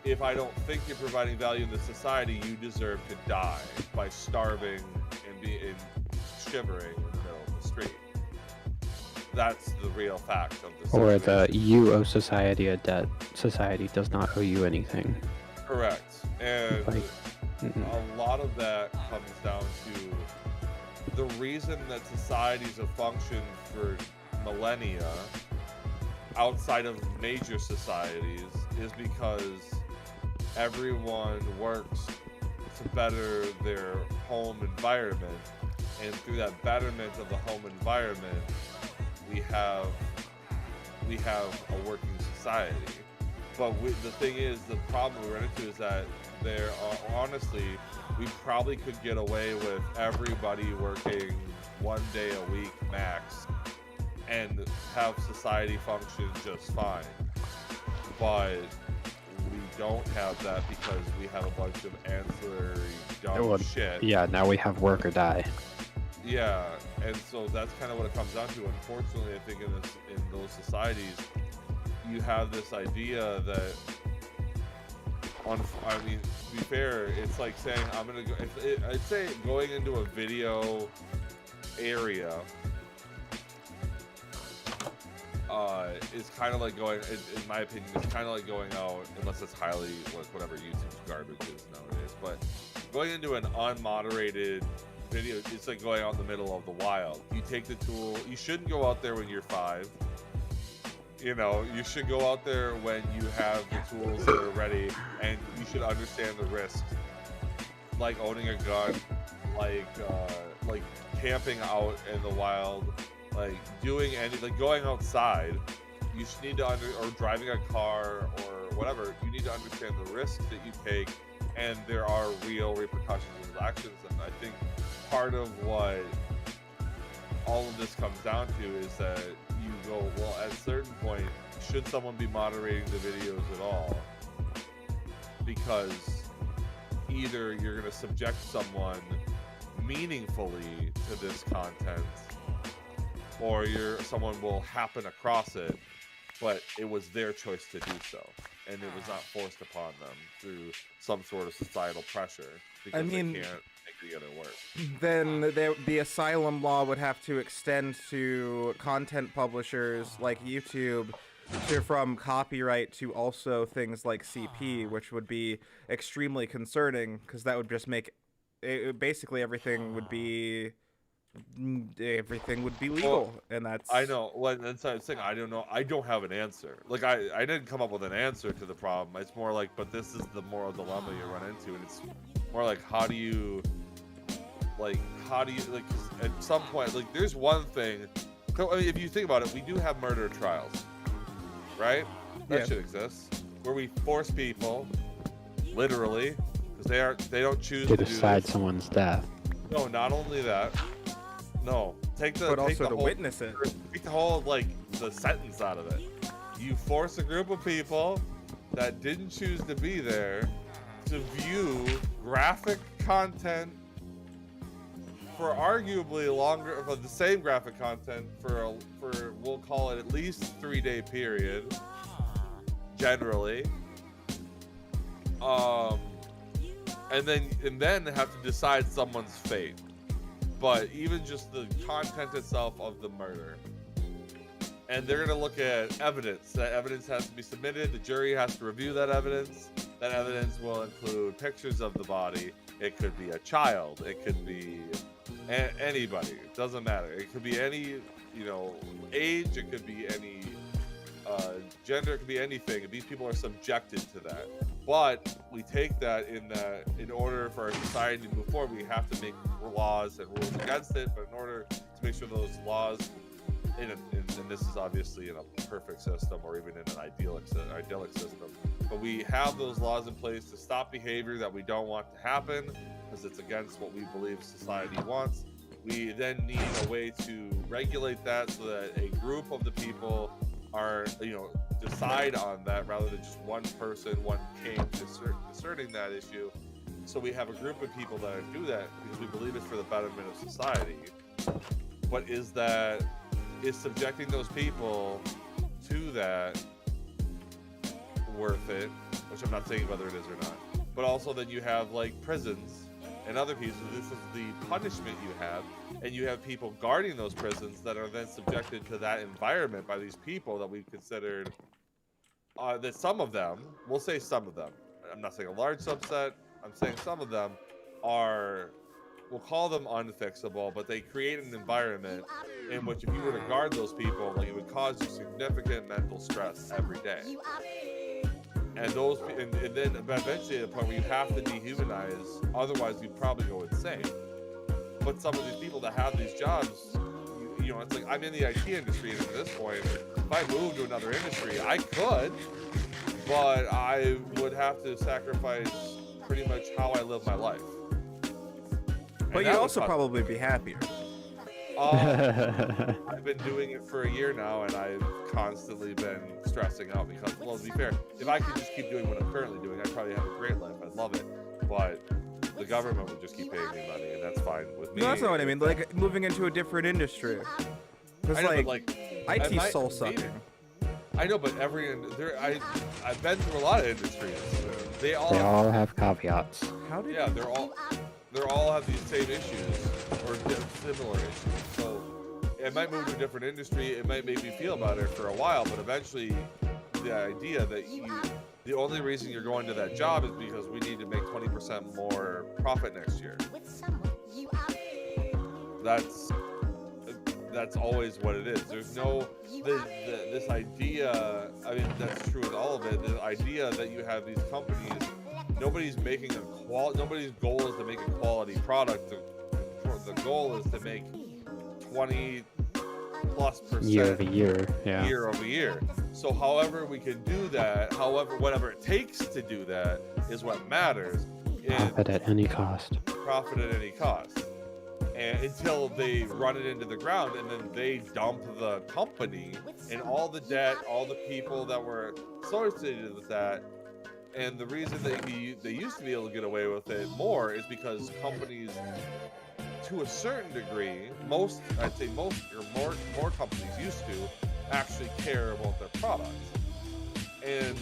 D: if I don't think you're providing value in the society, you deserve to die by starving and shivering in the middle of the street. That's the real fact of the situation.
B: Or the you owe society a debt. Society does not owe you anything.
D: Correct. And
B: Like,
D: a lot of that comes down to the reason that societies have functioned for millennia outside of major societies is because everyone works to better their home environment, and through that betterment of the home environment, we have a working society. But the thing is, the problem we run into is that there are, honestly, we probably could get away with everybody working 1 day a week max and have society function just fine. But we don't have that because we have a bunch of ancillary dumb shit.
B: yeah, now we have work or die.
D: Yeah, and so that's kind of what it comes down to. Unfortunately, I think in those societies, you have this idea that, to be fair, it's like saying I'm gonna go. I'd say going into a video area is kind of like going, in my opinion, it's kind of like going out, unless it's highly whatever YouTube's garbage is nowadays. But going into an unmoderated video, it's like going out in the middle of the wild. You take the tool. You shouldn't go out there when you're 5. You know, you should go out there when you have the tools that are ready, and you should understand the risks, like owning a gun, like camping out in the wild, like doing any, like going outside. You should need to or driving a car or whatever. You need to understand the risks that you take, and there are real repercussions of those actions. And I think part of what all of this comes down to is that you go, well, at a certain point, should someone be moderating the videos at all? Because either you're going to subject someone meaningfully to this content, or someone will happen across it, but it was their choice to do so, and it was not forced upon them through some sort of societal pressure, because they can't make the other work.
C: Then the asylum law would have to extend to content publishers like YouTube, from copyright to also things like CP, which would be extremely concerning, because that would just make basically everything would be legal. And that's,
D: I know. Well, that's what I'm saying. I don't know. I don't have an answer. Like I didn't come up with an answer to the problem. It's more like, but this is the moral dilemma you run into, and it's more like, how do you like at some point, like, there's one thing. So, I mean, if you think about it, we do have murder trials, right? That shit exists, where we force people, literally, because they don't choose to
B: decide
D: do this.
B: Someone's death.
D: No, not only that. No,
C: but also to witness it.
D: Take the whole, like, the sentence out of it. You force a group of people that didn't choose to be there to view graphic content for arguably longer, for the same graphic content for we'll call it at least 3-day period, generally. And then have to decide someone's fate. But even just the content itself of the murder. And they're going to look at evidence. That evidence has to be submitted. The jury has to review that evidence. That evidence will include pictures of the body. It could be a child. It could be anybody. It doesn't matter. It could be any, age. It could be any gender. It could be anything. And these people are subjected to that. But we take that in order for our society to move forward, we have to make laws and rules against it. But in order to make sure those laws, and this is obviously in a perfect system or even in an idyllic system, but we have those laws in place to stop behavior that we don't want to happen because it's against what we believe society wants. We then need a way to regulate that so that a group of the people are, decide on that rather than just one person, one king discerning that issue. So we have a group of people that do that because we believe it's for the betterment of society. But is subjecting those people to that worth it? Which I'm not saying whether it is or not. But also then you have like prisons and other pieces. This is the punishment you have, and you have people guarding those prisons that are then subjected to that environment by these people that we've considered that some of them, we'll say some of them, I'm not saying a large subset, I'm saying some of them are, we'll call them unfixable, but they create an environment in which if you were to guard those people, like, it would cause you significant mental stress every day. And then eventually at the point where you have to dehumanize, otherwise you'd probably go insane. But some of these people that have these jobs, it's like, I'm in the IT industry, and at this point, if I move to another industry, I could, but I would have to sacrifice pretty much how I live my life.
C: But you'd also probably be happier.
D: I've been doing it for a year now, and I've constantly been stressing out because, well, to be fair, if I could just keep doing what I'm currently doing, I'd probably have a great life. I'd love it. But the government would just keep paying me money, and that's fine with me.
C: No, that's not what I mean. Like, moving into a different industry. Because, IT's soul-sucking.
D: I know, but I've been through a lot of industries. They
B: all have caveats.
D: They all have these same issues or similar issues. So it might move to a different industry. It might make me feel better for a while, but eventually the idea that the only reason you're going to that job is because we need to make 20% more profit next year. that's always what it is. There's no this idea. I mean, that's true with all of it. The idea that you have these companies, nobody's making nobody's goal is to make a quality product. The goal is to make 20+%
B: Year over year. Yeah.
D: year over year. So however we can do that, whatever it takes to do that is what matters.
B: Profit at any cost.
D: Profit at any cost. And until they run it into the ground, and then they dump the company and all the debt, all the people that were associated with that. And the reason that they used to be able to get away with it more is because companies, to a certain degree, I'd say more companies used to actually care about their products. And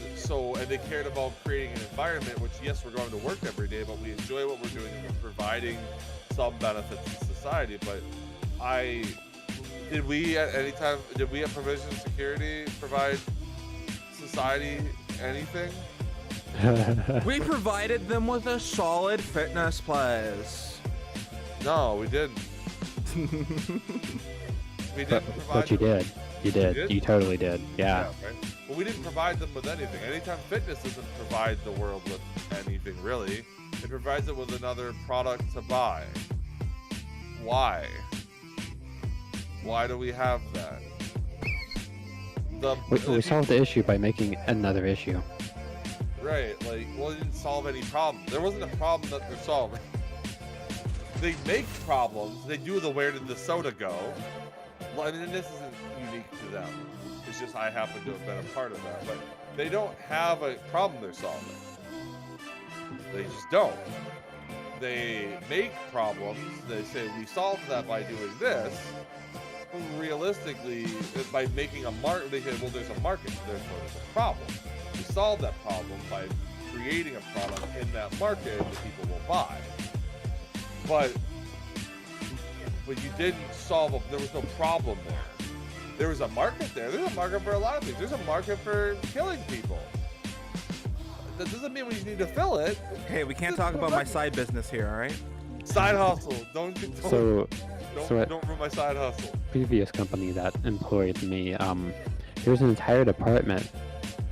D: they cared about creating an environment which, yes, we're going to work every day, but we enjoy what we're doing and we're providing some benefits to society. But did we at Provision Security provide society anything?
C: We provided them with a solid fitness place.
D: No, we didn't. We didn't provide.
B: But you did. You did. You totally did. Yeah.
D: Right? But we didn't provide them with anything. Anytime Fitness doesn't provide the world with anything, really. It provides it with another product to buy. Why? Why do we have that?
B: We solved the issue by making another issue.
D: Right, it didn't solve any problem. There wasn't a problem that they're solving. They make problems. They do the where did the soda go. Well, I mean, this isn't unique to them. It's just I happen to have been a part of that. But they don't have a problem they're solving. They just don't. They make problems. They say we solved that by doing this. But realistically, by making a market, they say, well, there's a market, therefore there's a problem. We solve that problem by creating a product in that market that people will buy. But you didn't solve there was no problem there. There was a market there. There's a market for a lot of things. There's a market for killing people. That doesn't mean we need to fill it.
C: Hey, we can't talk about my side business here, all right?
D: Side hustle. Don't ruin my side hustle.
B: Previous company that employed me, there was an entire department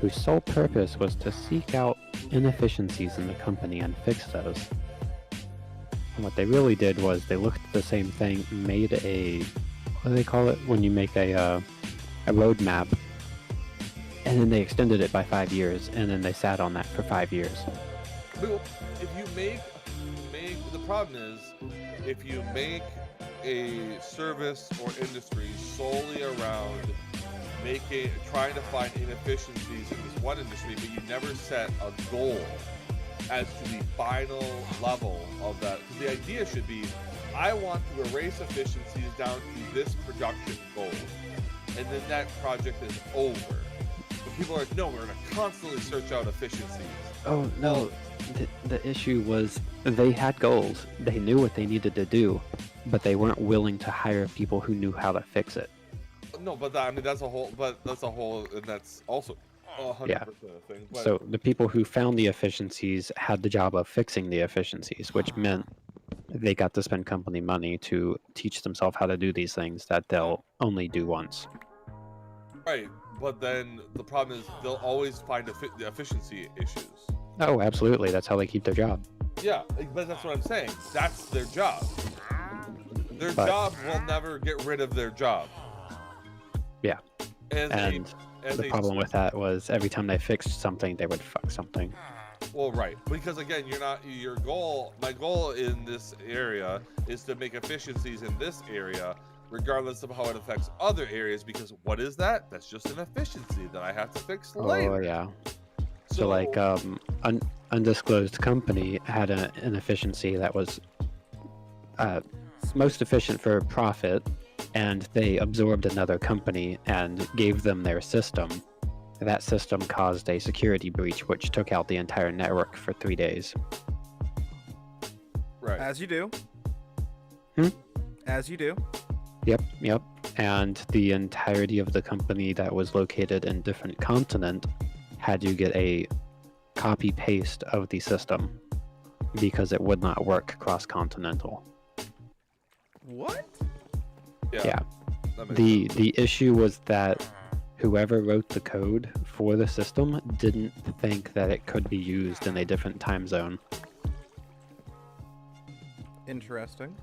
B: whose sole purpose was to seek out inefficiencies in the company and fix those. And what they really did was they looked at the same thing, made what do they call it when you make a roadmap, and then they extended it by 5 years, and then they sat on that for 5 years.
D: If you make the problem is, if you make a service or industry solely around trying to find inefficiencies in this one industry, but you never set a goal as to the final level of that. Because the idea should be, I want to erase efficiencies down to this production goal, and then that project is over. But people are like, no, we're going to constantly search out efficiencies.
B: Oh, no. The issue was they had goals. They knew what they needed to do, but they weren't willing to hire people who knew how to fix it.
D: No, but that's also 100% a thing. But
B: So the people who found the efficiencies had the job of fixing the efficiencies, which meant they got to spend company money to teach themselves how to do these things that they'll only do once.
D: Right, but then the problem is they'll always find the efficiency issues.
B: Oh, absolutely. That's how they keep their job.
D: Yeah, but that's what I'm saying. That's their job. Their job will never get rid of their job.
B: Yeah. And the problem with that was every time they fixed something, they would fuck something.
D: Well, right. Because again, my goal in this area is to make efficiencies in this area, regardless of how it affects other areas, because what is that? That's just an efficiency that I have to fix later.
B: Oh, yeah. So like, undisclosed company had an efficiency that was most efficient for profit, and they absorbed another company and gave them their system. That system caused a security breach, which took out the entire network for 3 days.
C: Right. As you do. As you do.
B: Yep. And the entirety of the company that was located in different continent had to get a copy-paste of the system because it would not work cross-continental.
C: What?
B: Yeah.
D: That makes sense.
B: The issue was that whoever wrote the code for the system didn't think that it could be used in a different time zone.
C: Interesting.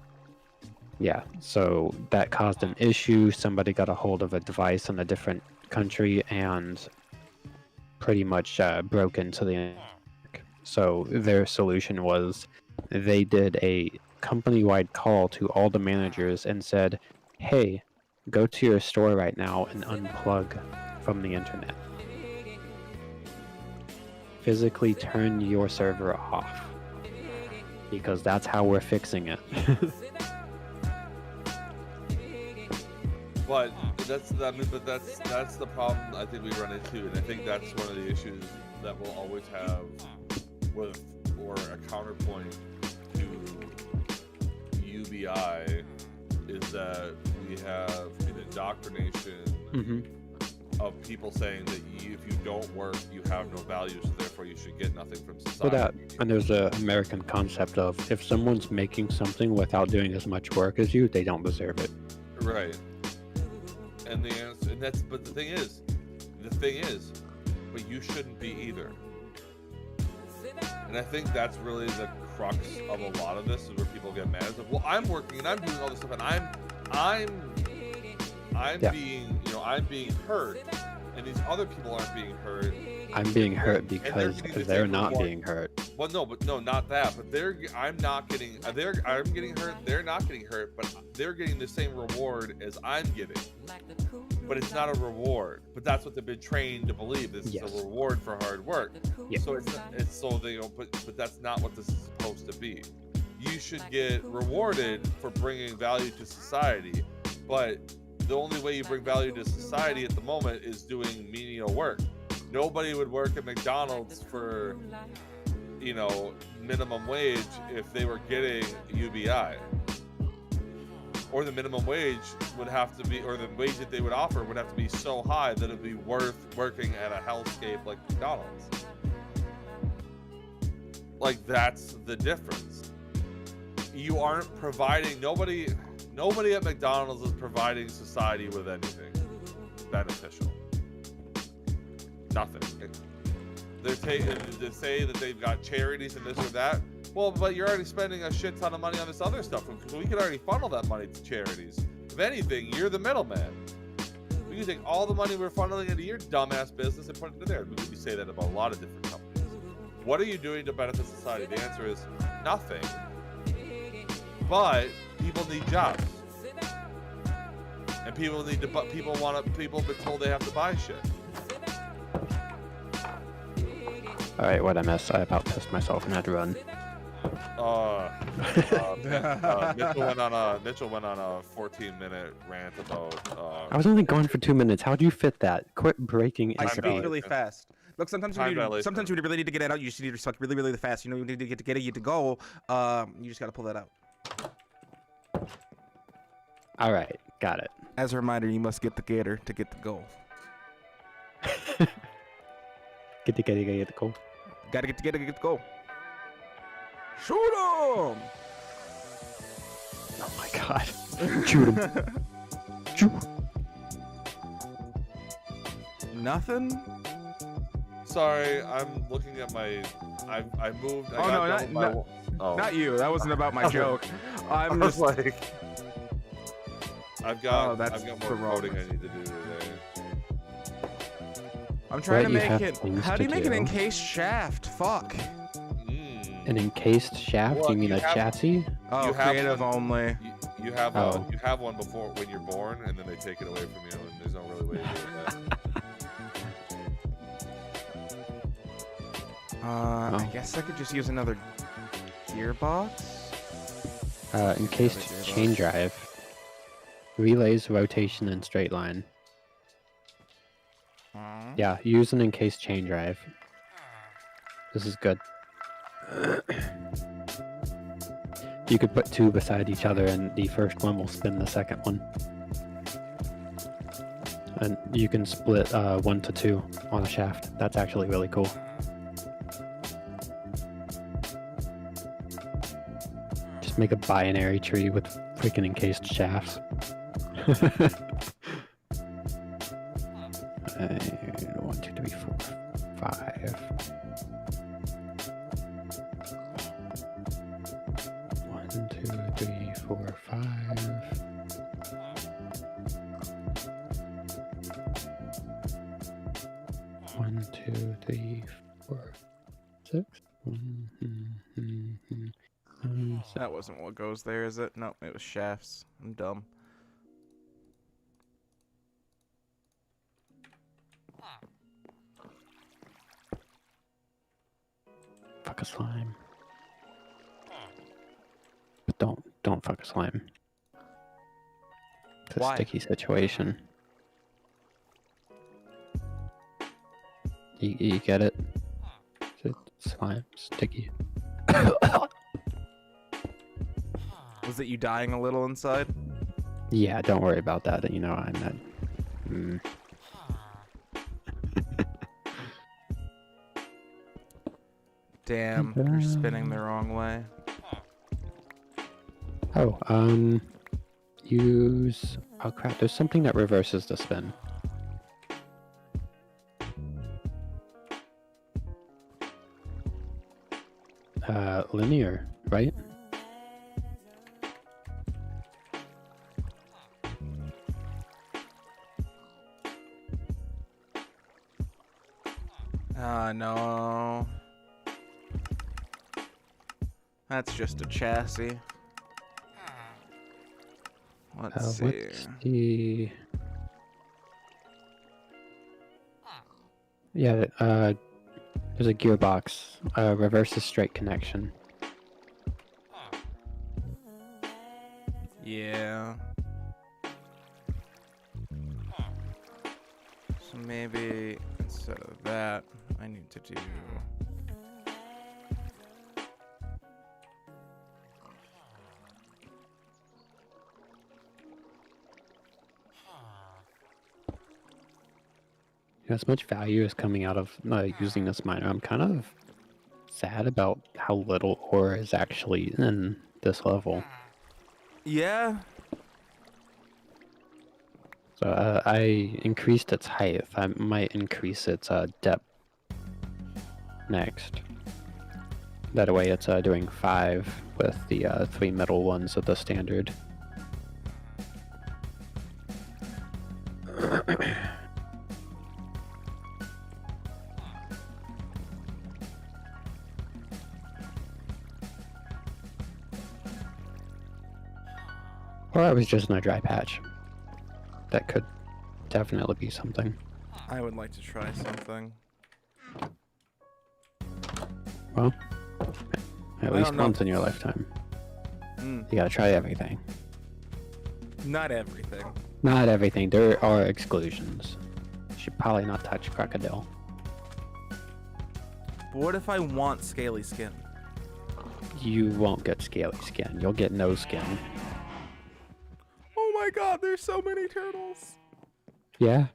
B: Yeah, so that caused an issue. Somebody got a hold of a device in a different country and pretty much broke into the network. So their solution was they did a company-wide call to all the managers and said, hey, go to your store right now and unplug from the internet. Physically turn your server off. Because that's how we're fixing it.
D: But that's the problem I think we run into, and I think that's one of the issues that we'll always have with, or a counterpoint to UBI, is that we have an indoctrination of people saying that if you don't work, you have no value, so therefore you should get nothing from society.
B: And there's an American concept of if someone's making something without doing as much work as you, they don't deserve it.
D: Right. And the answer, and that's, but the thing is, but you shouldn't be either. And I think that's really the crux of a lot of this, is where people get mad. It's like, well, I'm working and I'm doing all this stuff, and I'm being, I'm being hurt, and these other people aren't being hurt.
B: I'm being hurt because they're not being hurt.
D: Well, no, not that. But I'm getting hurt. They're not getting hurt, but they're getting the same reward as I'm getting. But it's not a reward. But that's what they've been trained to believe. This is a reward for hard work.
B: Yeah.
D: So it's so they don't. But that's not what this is supposed to be. You should get rewarded for bringing value to society, but the only way you bring value to society at the moment is doing menial work. Nobody would work at McDonald's for, minimum wage if they were getting UBI. Or the minimum wage would have to be, or the wage that they would offer would have to be so high that it'd be worth working at a hellscape like McDonald's. Like, that's the difference. You aren't providing, nobody at McDonald's is providing society with anything beneficial. Nothing. They're to say that they've got charities and this or that. Well, but you're already spending a shit ton of money on this other stuff. So we could already funnel that money to charities. If anything, you're the middleman. We can take all the money we're funneling into your dumbass business and put it into there. We say that about a lot of different companies. What are you doing to benefit society? The answer is nothing. But people need jobs, and people have been told they have to buy shit.
B: All right, what I missed? I about pissed myself and had to run.
D: Mitchell went on a 14-minute rant about.
B: I was only gone for 2 minutes. How'd you fit that? Quit breaking
C: I
B: entropy.
C: speak really fast. Look, sometimes when you really need to get it out, you just need to talk really, really fast. You need to get it to go. You just got to pull that out.
B: All right, got it.
C: As a reminder, you must get the gator to get the goal.
B: Get the goal.
C: Gotta get the gator to get the goal. Shoot him!
B: Oh my god. Shoot him. Shoot.
C: Nothing?
D: Sorry, I'm looking at my. I moved.
C: Not you. That wasn't about my joke. I'm just
D: like. I've got
C: that's
D: more
C: the wrong
D: coding I need to do today.
C: I'm trying to
B: you
C: make
B: have
C: it.
B: things
C: How do you
B: to
C: make an
B: do.
C: encased shaft? Fuck.
B: An encased shaft?
D: Well,
B: you mean
D: you
B: a
D: have-
B: chassis?
C: Oh,
D: You have
C: creative
D: one-
C: only.
D: You have
B: Oh.
D: you have one before when you're born, and then they take it away from you, and there's no really way to do that.
C: I guess I could just use another gearbox.
B: Encased
C: Gearbox.
B: chain drive. Relays, rotation, and straight line. Yeah, use an encased chain drive. This is good. You could put two beside each other and the first one will spin the second one. And you can split 1 to 2 on a shaft. That's actually really cool. Just make a binary tree with freaking encased shafts. 1, 2, 3, 4, 5. 1, 2, 3, 4, 5. 1, 2, 3, 4, 6.
C: That wasn't what goes there, is it? No, it was shafts. I'm dumb.
B: Fuck a slime. But don't fuck a slime. It's a
C: Why?
B: sticky situation. You get it? Slime, sticky.
C: Was it you dying a little inside?
B: Yeah, don't worry about that. You know, I'm not.
C: Damn, you're spinning the wrong way.
B: Oh, use. Oh crap! There's something that reverses the spin. Linear, right?
C: No. That's just a chassis. Let's see.
B: What's the... Yeah, there's a gearbox. Reverses straight connection.
C: Yeah. So maybe instead of that, I need to do...
B: As much value is coming out of using this miner, I'm kind of sad about how little ore is actually in this level.
C: Yeah.
B: So I increased its height. I might increase its depth next. That way it's doing 5 with the 3 middle ones of the standard. Or I was just in a dry patch. That could definitely be something.
C: I would like to try something.
B: Well, at least once in your lifetime. You gotta try everything.
C: Not everything.
B: Not everything. There are exclusions. You should probably not touch crocodile.
C: But what if I want scaly skin?
B: You won't get scaly skin. You'll get no skin.
C: Oh my god, there's so many turtles.
B: Yeah.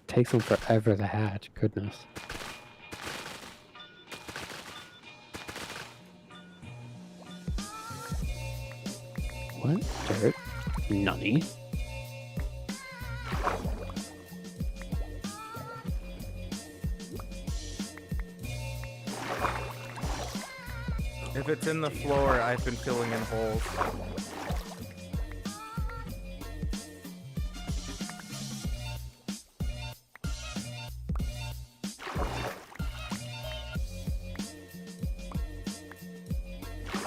B: Takes them forever to hatch. Goodness. What? Dirt? Nunny?
C: If it's in the floor, I've been filling in holes.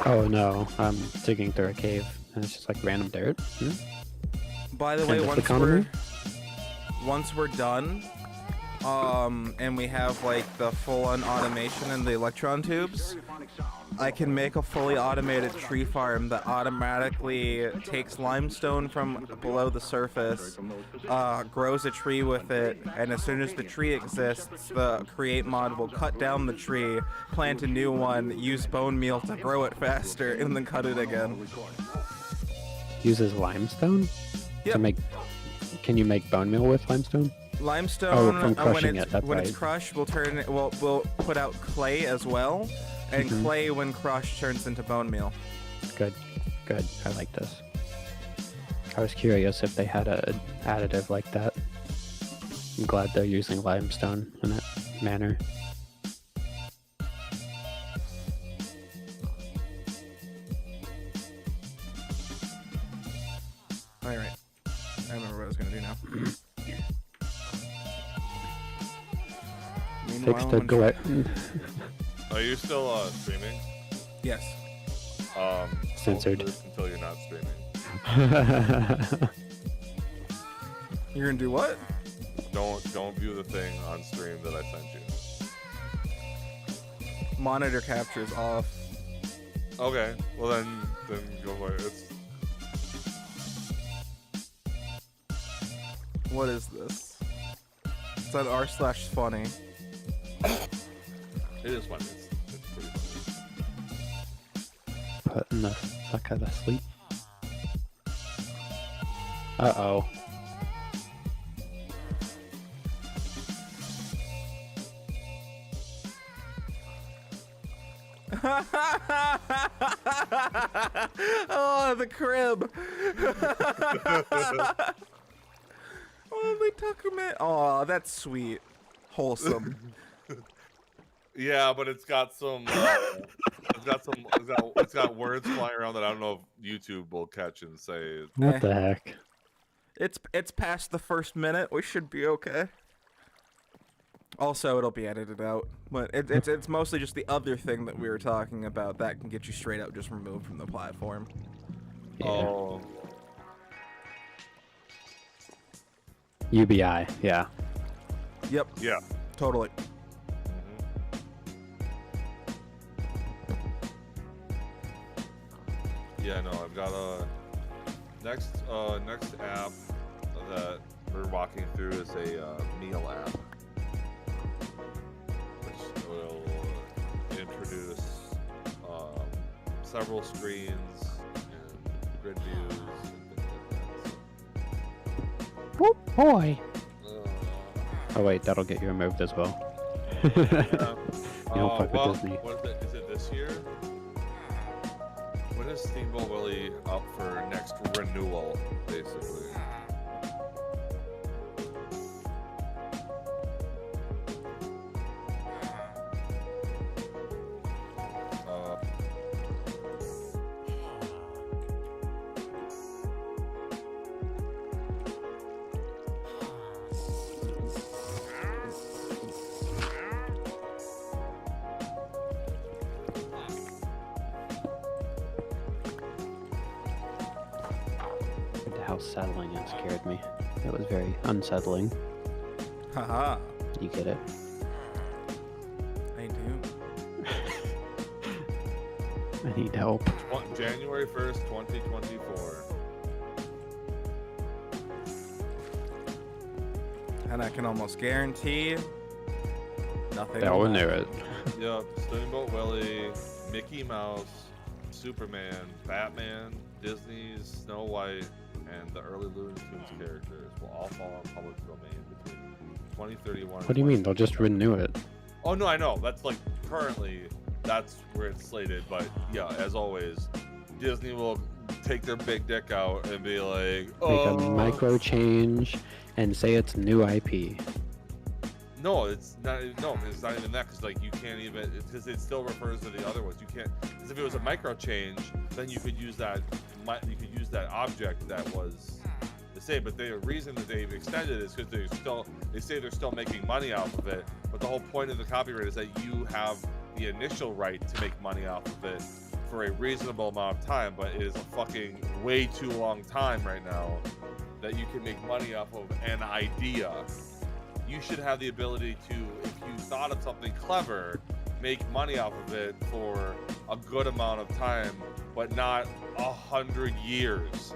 B: Oh no, I'm digging through a cave and it's just like random dirt.
C: By the way,
B: End of
C: once
B: economy?
C: we're done, and we have like the full-on automation and the electron tubes, I can make a fully automated tree farm that automatically takes limestone from below the surface, grows a tree with it, and as soon as the tree exists, the create mod will cut down the tree, plant a new one, use bone meal to grow it faster, and then cut it again.
B: Uses limestone?
C: Yep.
B: To make... Can you make bone meal with limestone?
C: Limestone,
B: from crushing it, that's
C: when
B: right.
C: it's crushed, we'll put out clay as well, and clay when crushed turns into bone meal.
B: Good. good. I like this. I was curious if they had an additive like that. I'm glad they're using limestone in that manner.
C: Alright. I remember what I was gonna do now.
B: Fix the glare.
D: Are you still streaming?
C: Yes.
B: Censored.
D: Don't do this until you're not streaming.
C: You're gonna do what?
D: Don't view the thing on stream that I sent you.
C: Monitor capture is off.
D: Okay, well then go for it.
C: What is this? It's at r/funny.
D: It is funny. It's pretty funny.
B: Putting the sucker to sleep. Uh-oh.
C: Oh, the crib. Oh, they took him in. Oh, that's sweet. Wholesome.
D: Yeah, but it's got some. It's got words flying around that I don't know if YouTube will catch and say.
B: What the heck?
C: It's past the first minute. We should be okay. Also, it'll be edited out, but it's mostly just the other thing that we were talking about that can get you straight up just removed from the platform.
B: Yeah.
D: Oh.
B: UBI, yeah.
C: Yep,
D: Yeah.
C: totally.
D: Yeah, no, I've got a next app that we're walking through is a meal app, which will introduce several screens and grid views and things like that.
B: Oh boy.
D: So,
B: Oh wait, that'll get you removed as well.
D: yeah.
B: You don't fuck
D: well,
B: with Disney.
D: what is it? Is it this year? When is Steamboat Willie up for next renewal, basically?
B: How settling it scared me. It was very unsettling.
C: Haha.
B: You get it?
C: I do.
B: I need help.
D: January 1st, 2024.
C: And I can almost guarantee nothing.
B: That
C: will
B: one knew
C: happen.
B: it.
D: Yep, Steamboat Willie, Mickey Mouse, Superman, Batman, Disney's Snow White, and the early Looney Tunes characters will all fall on public domain between 2031.
B: What do you mean? They'll just renew it.
D: Oh no, I know. That's like currently that's where it's slated, but yeah, as always, Disney will take their big dick out and be like,
B: Make
D: oh,
B: a micro change and say it's new IP.
D: No, it's not. No, it's not even that because like you can't even because it still refers to the other ones. You can't because if it was a micro change, then you could use that. You could use that object that was the same. But the reason that they've extended it is because they say they're still making money off of it. But the whole point of the copyright is that you have the initial right to make money off of it for a reasonable amount of time. But it is a fucking way too long time right now that you can make money off of an idea. You should have the ability to, if you thought of something clever, make money off of it for a good amount of time, but not 100 years.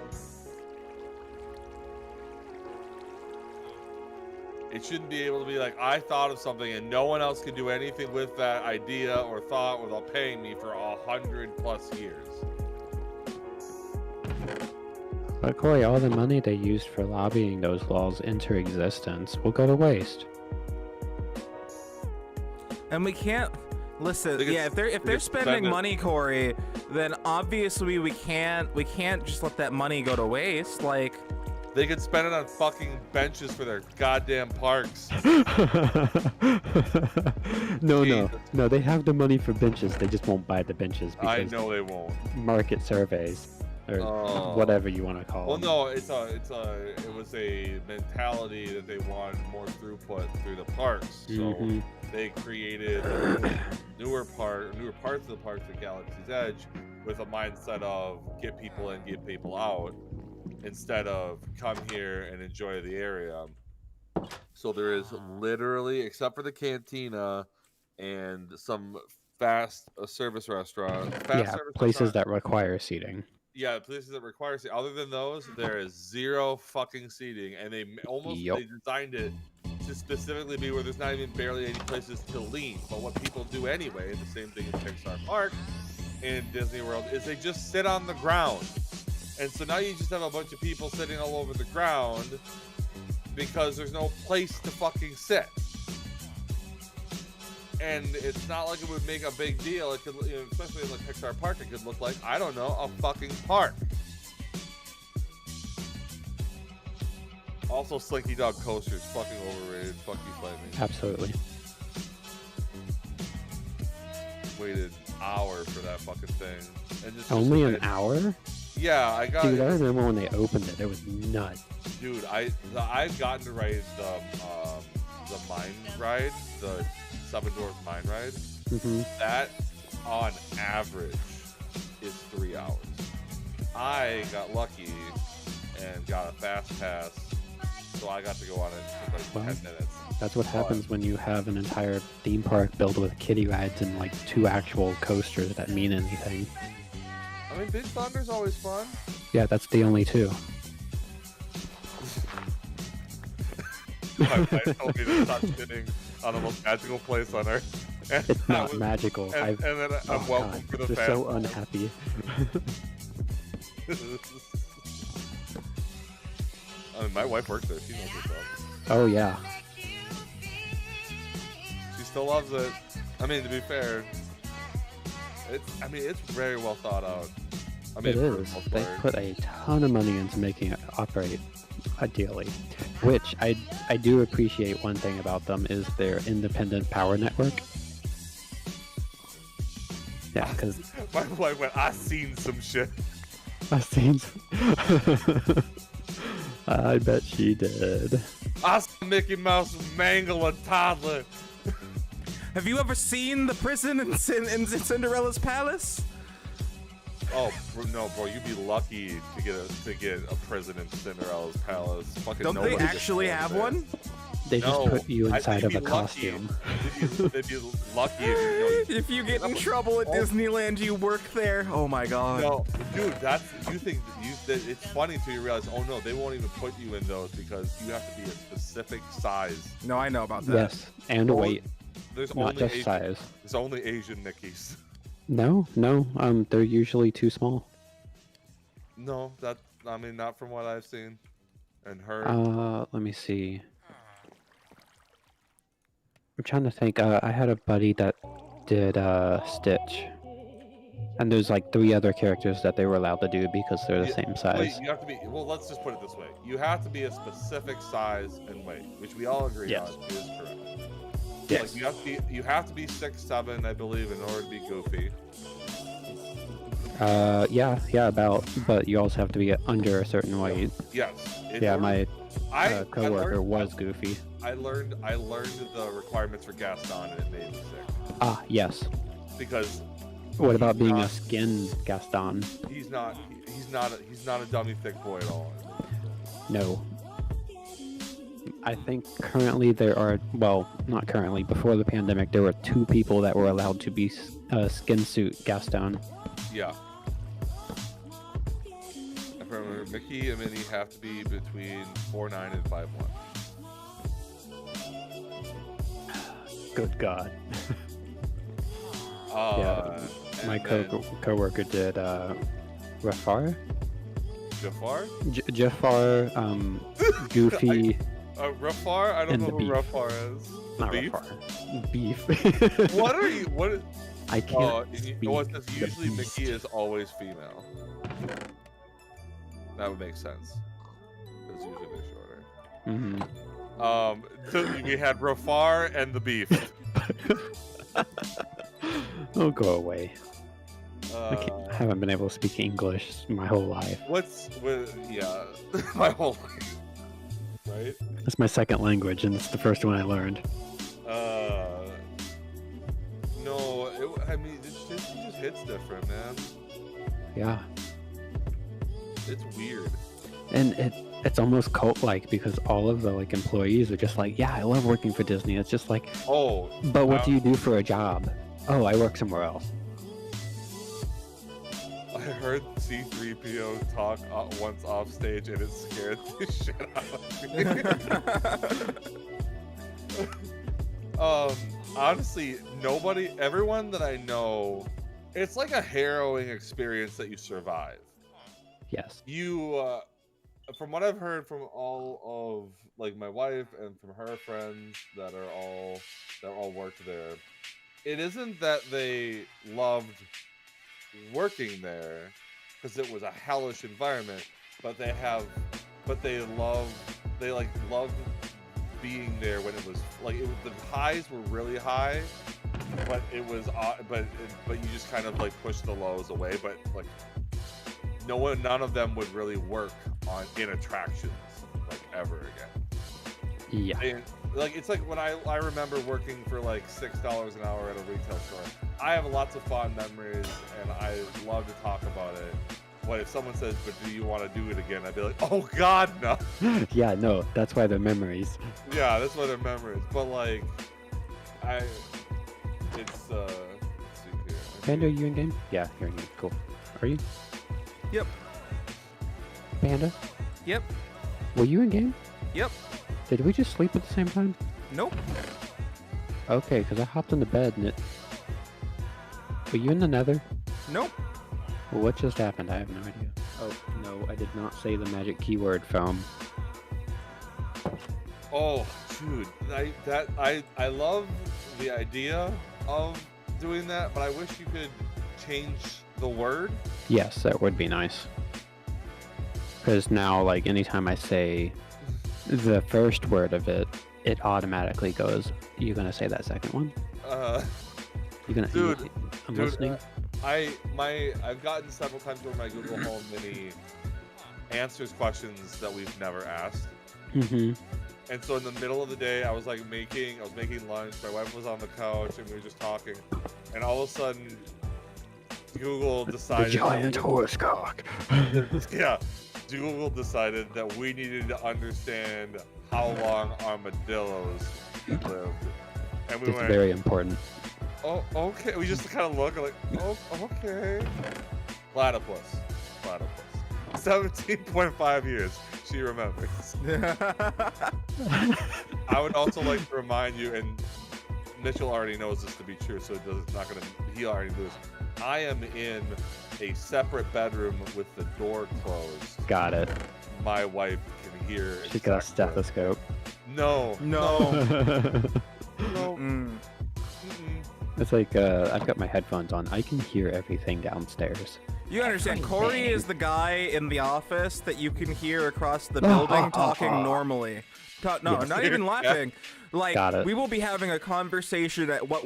D: It shouldn't be able to be like, I thought of something and no one else can do anything with that idea or thought without paying me for 100+ years.
B: But Corey, all the money they used for lobbying those laws into existence will go to waste.
C: And we can't listen.
D: They get-
C: Yeah, if they're
D: get
C: spending
D: it.
C: money, Corey, then obviously we can't just let that money go to waste. Like,
D: They could spend it on fucking benches for their goddamn parks.
B: No, they have the money for benches. They just won't buy the benches
D: I
B: because
D: know they won't.
B: market surveys or whatever you want to call
D: Well,
B: them.
D: no, it was a mentality that they wanted more throughput through the parks. So
B: Mhm.
D: they created newer parts of the parks at Galaxy's Edge with a mindset of get people in, get people out, instead of come here and enjoy the area. So there is literally, except for the cantina and some fast service restaurant,
B: Places that require seating.
D: yeah, places that require seating. Other than those, there is zero fucking seating, and they
B: Yup.
D: they designed it to specifically be where there's not even barely any places to lean. But what people do anyway, the same thing as Pixar Park and Disney World, is they just sit on the ground. And so now you just have a bunch of people sitting all over the ground because there's no place to fucking sit. And it's not like it would make a big deal. It could, especially in the Pixar Park, it could look like, I don't know, a fucking park. Also, Slinky Dog coasters, fucking overrated. Fuck you, Flaming.
B: Absolutely.
D: Waited hours for that fucking thing. And just
B: Only an hour?
D: Yeah, I got.
B: Dude, I remember when they opened it. It was nuts.
D: Dude, I've gotten to ride the mine ride, the Seven Dwarfs mine ride.
B: Mm-hmm.
D: That, on average, is 3 hours. I got lucky and got a fast pass, so I got to go on it for like 10 minutes.
B: That's what happens when you have an entire theme park built with kiddie rides and like 2 actual coasters that mean anything.
D: I mean, Big Thunder's always fun.
B: Yeah, that's the only 2.
D: My wife told me to stop shitting on the most magical place on earth. And
B: It's not magical.
D: And then I'm welcome
B: God,
D: for the
B: they're
D: fast
B: so
D: pass.
B: unhappy.
D: I mean, my wife works there. She knows what's up.
B: Oh yeah.
D: She still loves it. I mean, to be fair, it's very well thought out. I mean,
B: It
D: for the
B: is.
D: most
B: They
D: part.
B: put a ton of money into making it operate ideally, which I do appreciate. One thing about them is their independent power network. Yeah, because
D: My wife went, I seen some shit.
B: I've seen. I bet she did.
D: I saw Mickey Mouse mangle a toddler.
C: have you ever seen the prison in Cinderella's palace?
D: Oh no, bro! You'd be lucky to get a prison in Cinderella's palace. Fucking
C: Don't they
D: nobody gets
C: actually
D: one
C: have
D: there.
C: one?
B: They just
D: No,
B: put you
D: I
B: inside
D: think
B: of a
D: you'd be lucky.
B: costume.
D: They'd be lucky if
C: If you get in trouble at Disneyland, you work there. Oh my god.
D: No, dude, you think that it's funny until you realize, oh no, they won't even put you in those because you have to be a specific size.
C: No, I know about that.
B: Yes, and
D: Only-
B: weight,
D: There's
B: not
D: only
B: just
D: Asian,
B: size.
D: There's only Asian Mickeys.
B: No, they're usually too small.
D: No, not from what I've seen and heard.
B: Let me see. I'm trying to think. I had a buddy that did Stitch, and there's like 3 other characters that they were allowed to do because they're the same
D: Wait,
B: size.
D: you have to be. Well, let's just put it this way: you have to be a specific size and weight, which we all agree
B: Yes.
D: on is correct.
B: Yes.
D: Like you have to be 6'7", I believe, in order to be Goofy.
B: Yeah, about. But you also have to be under a certain weight.
D: Yes. in
B: Yeah,
D: order-
B: my
D: I
B: coworker
D: learned-
B: was Goofy.
D: I learned the requirements for Gaston, and it made me sick
B: Ah, yes.
D: because
B: What about being a
D: not-
B: skin Gaston?
D: he's not a dummy thick boy at all.
B: No. I think currently there are, well, not currently, before the pandemic, there were 2 people that were allowed to be skin suit Gaston.
D: Yeah. I remember Mickey and Minnie have to be between 4'9" and 5'1".
B: Good God. My
D: and then
B: coworker did Rafar?
D: Jafar?
B: Jafar, Goofy,
D: Rafar? I don't
B: And
D: know
B: the
D: who
B: beef.
D: Rafar is.
B: not
D: Beef?
B: Rafar. Beef.
D: What are you? What?
B: I can't
D: you
B: speak.
D: know what? Because
B: the
D: usually
B: beast.
D: Mickey is always female. That would make sense. Because usually they're shorter. So we had Rafar and the Beef.
B: Oh, go away. I
D: Uh,
B: haven't been able to speak English my whole life.
D: yeah, my whole life, right?
B: It's my second language, and it's the first one I learned.
D: No, I mean, it just hits different, man.
B: Yeah.
D: It's weird.
B: And it's almost cult-like because all of the like employees are just like, yeah, I love working for Disney. It's just like,
D: Oh,
B: but what do you do for a job? Oh, I work somewhere else.
D: I heard C-3PO talk once off stage, and it scared the shit out of me. Honestly, everyone that I know, it's like a harrowing experience that you survive.
B: Yes.
D: You, from what I've heard from all of like my wife and from her friends that all worked there, it isn't that they loved working there because it was a hellish environment, but they loved being there when it was like the highs were really high, but it was but you just kind of like push the lows away, but like none of them would really work in attractions like ever again.
B: Yeah.
D: And like it's like when I remember working for like $6 an hour at a retail store. I have lots of fond memories and I love to talk about it. But if someone says, "But do you want to do it again?" I'd be like, "Oh God, no."
B: Yeah, no, that's why they're memories.
D: Yeah, that's why they're memories. But like, let's see here.
B: Panda, are you in game? Yeah, you're in game. Cool. Are you?
C: Yep.
B: Panda,
C: Yep.
B: were you in game?
C: Yep.
B: Did we just sleep at the same time?
C: Nope.
B: Okay, because I hopped into bed and it... Were you in the nether?
C: Nope.
B: Well, what just happened? I have no idea. Oh, no, I did not say the magic keyword, foam.
D: Oh, dude, I love the idea of doing that, but I wish you could change the word.
B: Yes, that would be nice. Because now, like, anytime I say the first word of it, it automatically goes, you gonna say that second one? You gonna...
D: Dude,
B: I'm listening.
D: I've gotten several times where my Google Home Mini answers questions that we've never asked.
B: Mm-hmm.
D: And so in the middle of the day, I was making lunch. My wife was on the couch, and we were just talking. And all of a sudden, Google decided...
B: The giant horse cock.
D: Yeah, Google decided that we needed to understand how long armadillos lived. And we
B: It's
D: went,
B: very important.
D: oh, okay. We just kind of look like, oh, okay. Platypus. 17.5 years. She remembers. I would also like to remind you, and Mitchell already knows this to be true, so he already knows. I am in a separate bedroom with the door closed.
B: Got it.
D: My wife can hear.
B: She's got a
D: exactly-
B: stethoscope.
C: No.
D: No.
C: Mm.
B: It's like, I've got my headphones on. I can hear everything downstairs.
C: You understand, Corey is the guy in the office that you can hear across the building talking normally. No,
B: Yes.
C: not even laughing. Like,
B: Got it.
C: we will be having a conversation at what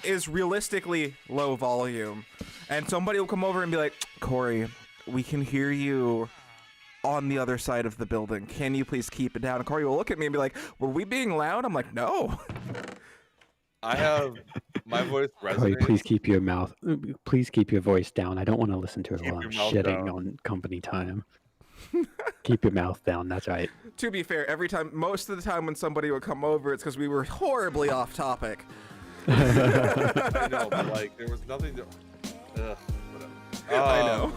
C: is realistically low volume. And somebody will come over and be like, Corey, we can hear you on the other side of the building. Can you please keep it down? And Corey will look at me and be like, were we being loud? I'm like, no.
D: I have my voice
B: Corey,
D: resonates.
B: please keep your voice down. I don't want to listen to it
D: Keep
B: while I'm
D: your mouth
B: shitting
D: down.
B: on company time. Keep your mouth down. That's right.
C: To be fair, most of the time when somebody would come over, it's because we were horribly off topic.
D: I know, but like there was nothing to. Whatever.
C: I know.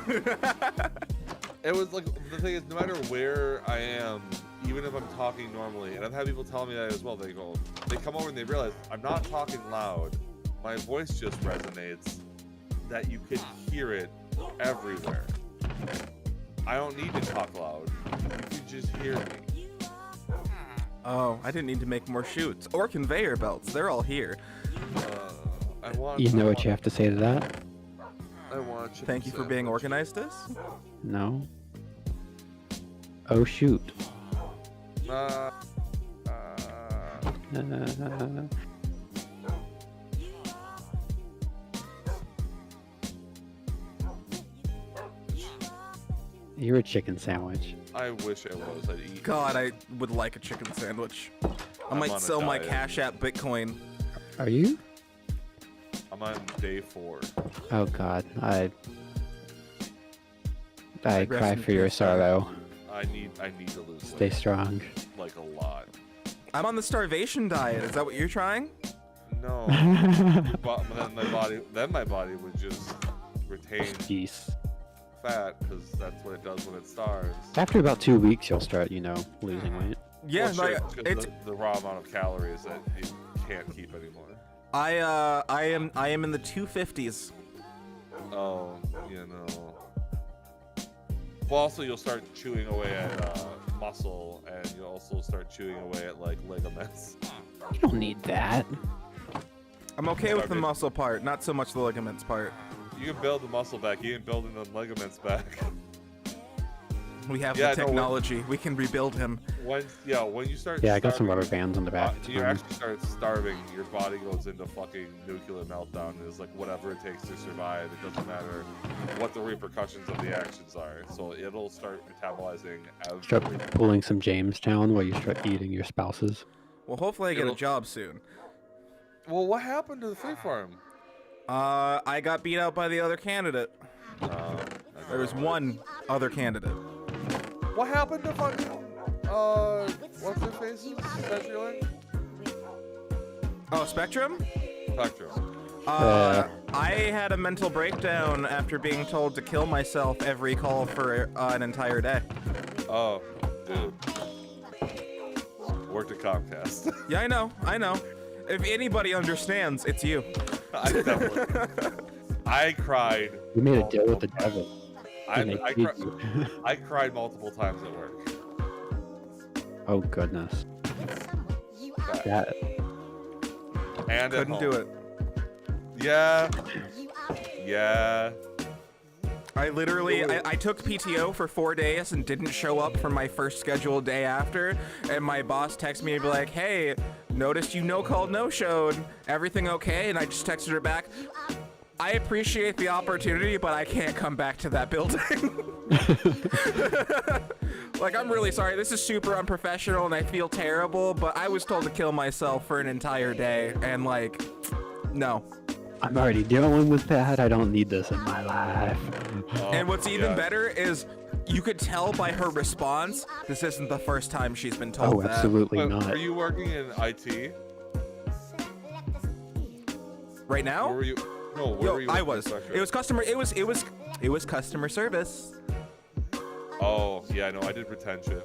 D: It was like the thing is, no matter where I am, even if I'm talking normally, and I've had people tell me that as well. They come over and they realize I'm not talking loud. My voice just resonates. That you can hear it everywhere. I don't need to talk loud. You can just hear me.
C: Oh, I didn't need to make more chutes or conveyor belts. They're all here.
D: I want.
B: You know
D: I
B: what
D: want,
B: you have to say to that?
D: I want. a chicken
C: Thank you for being
D: sandwich.
C: organized,
B: No. Oh shoot.
D: Uh,
B: You're a chicken sandwich.
D: I wish I was. I'd eat.
C: God, I would like a chicken sandwich. I
D: I'm
C: might
D: on a
C: sell my
D: diet.
C: Cash App Bitcoin.
B: Are you?
D: I'm on day 4.
B: Oh god, I
C: Rest
B: cry
C: in
B: for your
C: peace,
B: sorrow.
D: I need to lose
B: Stay
D: weight,
B: strong.
D: like a lot.
C: I'm on the starvation diet. Is that what you're trying?
D: No. But then my body would just retain
B: Peace.
D: fat because that's what it does when it starves.
B: After about 2 weeks, you'll start, losing weight.
C: Yeah,
D: Well,
C: like,
D: sure, 'cause
C: it's.
D: the raw amount of calories that you can't keep anymore.
C: I am in the 250s.
D: Oh, Well, also you'll start chewing away at muscle, and you'll also start chewing away at like ligaments.
B: You don't need that.
C: I'm okay with the
D: Starvation.
C: muscle part, not so much the ligaments part.
D: You can build the muscle back. You ain't building the ligaments back.
C: We have
D: Yeah,
C: the
D: no,
C: technology. We can rebuild him.
D: When you start.
B: Yeah, I got some
D: starving,
B: rubber bands on the back. It's
D: you
B: fine.
D: actually start starving, your body goes into fucking nuclear meltdown. It's like whatever it takes to survive. It doesn't matter what the repercussions of the actions are. So it'll start metabolizing
B: Start
D: every.
B: pulling some Jamestown while you start eating your spouses.
C: Well, hopefully I get a
D: It'll-
C: job soon.
D: Well, what happened to the free farm?
C: I got beat out by the other candidate. There was one other candidate.
D: What happened to fucking what's their faces? Spectrum?
C: Oh, Spectrum?
D: Spectrum.
C: I had a mental breakdown after being told to kill myself every call for an entire day.
D: Oh, dude. Worked at Comcast.
C: Yeah, I know. If anybody understands, it's you.
D: I definitely. I cried.
B: You made a deal with the devil.
D: I,
B: and they
D: I,
B: feed
D: cri-
B: you.
D: I cried multiple times at work.
B: Oh goodness. That
D: And at
C: Couldn't do
D: home.
C: it.
D: Yeah. Yeah.
C: I literally, I took PTO for 4 days and didn't show up for my first scheduled day after, and my boss texted me and be like, hey, noticed you no-called no-showed, everything okay? And I just texted her back, I appreciate the opportunity, but I can't come back to that building. Like, I'm really sorry, this is super unprofessional and I feel terrible, but I was told to kill myself for an entire day, and like, no.
B: I'm already dealing with that. I don't need this in my life.
C: And what's even
D: yeah.
C: better is you could tell by her response, this isn't the first time she's been told
B: Oh,
C: that.
B: absolutely
D: Wait,
B: not.
D: Are you working in IT?
C: Right now?
D: Where were you? No, where were
C: Yo,
D: you?
C: I
D: working
C: was.
D: at Spectrum?
C: It was customer. It was customer service.
D: Oh, yeah, no, I did retention.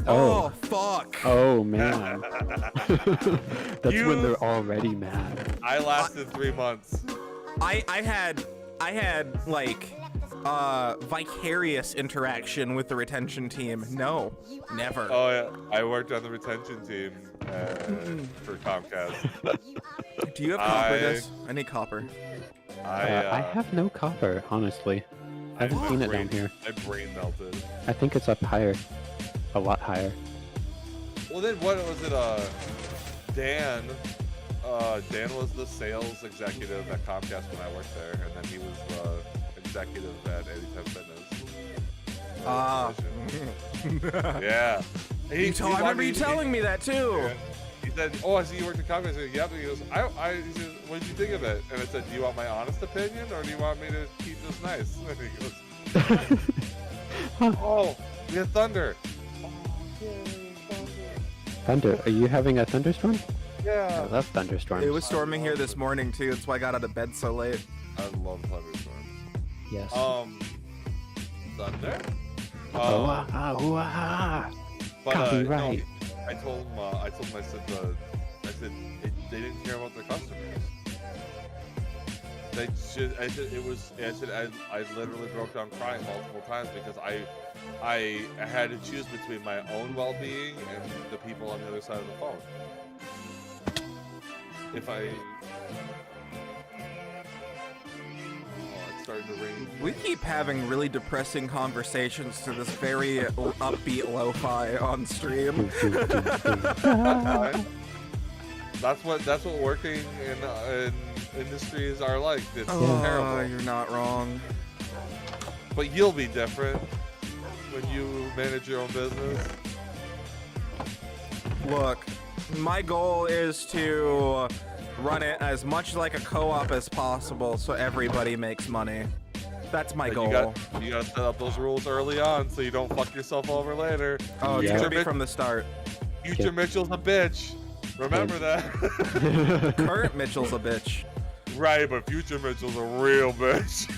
C: Oh, fuck.
B: Oh man. That's
C: You-
B: when they're already mad.
D: I lasted 3 months.
C: I had like vicarious interaction with the retention team. No, never.
D: Oh, yeah, I worked on the retention team for Comcast.
C: Do you have copper?
D: I-
C: This? I need copper.
B: I have no copper, honestly. I haven't seen it down here.
D: My brain melted.
B: I think it's up higher. A lot higher.
D: Well, then what was it? Dan. Dan was the sales executive at Comcast when I worked there, and then he was the executive at Anytime Fitness.
C: Ah.
D: Yeah.
C: I remember you telling me that too.
D: Yeah. He said, "Oh, I see you worked at Comcast." I said, "Yep." He goes, he says, "What did you think of it?" And I said, "Do you want my honest opinion, or do you want me to keep this nice?" And he goes, "Oh, we had thunder." Oh, yay, thunder.
B: Thunder. Are you having a thunderstorm? I
D: Yeah.
B: love thunderstorms.
C: It was storming here this morning too. That's why I got out of bed so late.
D: I love thunderstorms.
B: Yes.
D: Thunder.
B: Oh, ah.
D: But
B: Copyright.
D: no, I told him. I said they didn't care about their customers. I literally broke down crying multiple times because I had to choose between my own well-being and the people on the other side of the phone. starting to ring.
C: We keep having really depressing conversations to this very upbeat lo-fi on stream.
D: That's what working in industries are like. It's
C: Oh,
D: terrible.
C: you're not wrong.
D: But you'll be different when you manage your own business.
C: Look, my goal is to run it as much like a co-op as possible so everybody makes money. That's my
D: But
C: goal.
D: You gotta set up those rules early on so you don't fuck yourself over later.
C: Oh, it's
B: Yeah.
C: gonna be from the start.
D: Future Mitchell's a bitch. Remember that.
C: Current Mitchell's a bitch.
D: Right, but future Mitchell's a real bitch.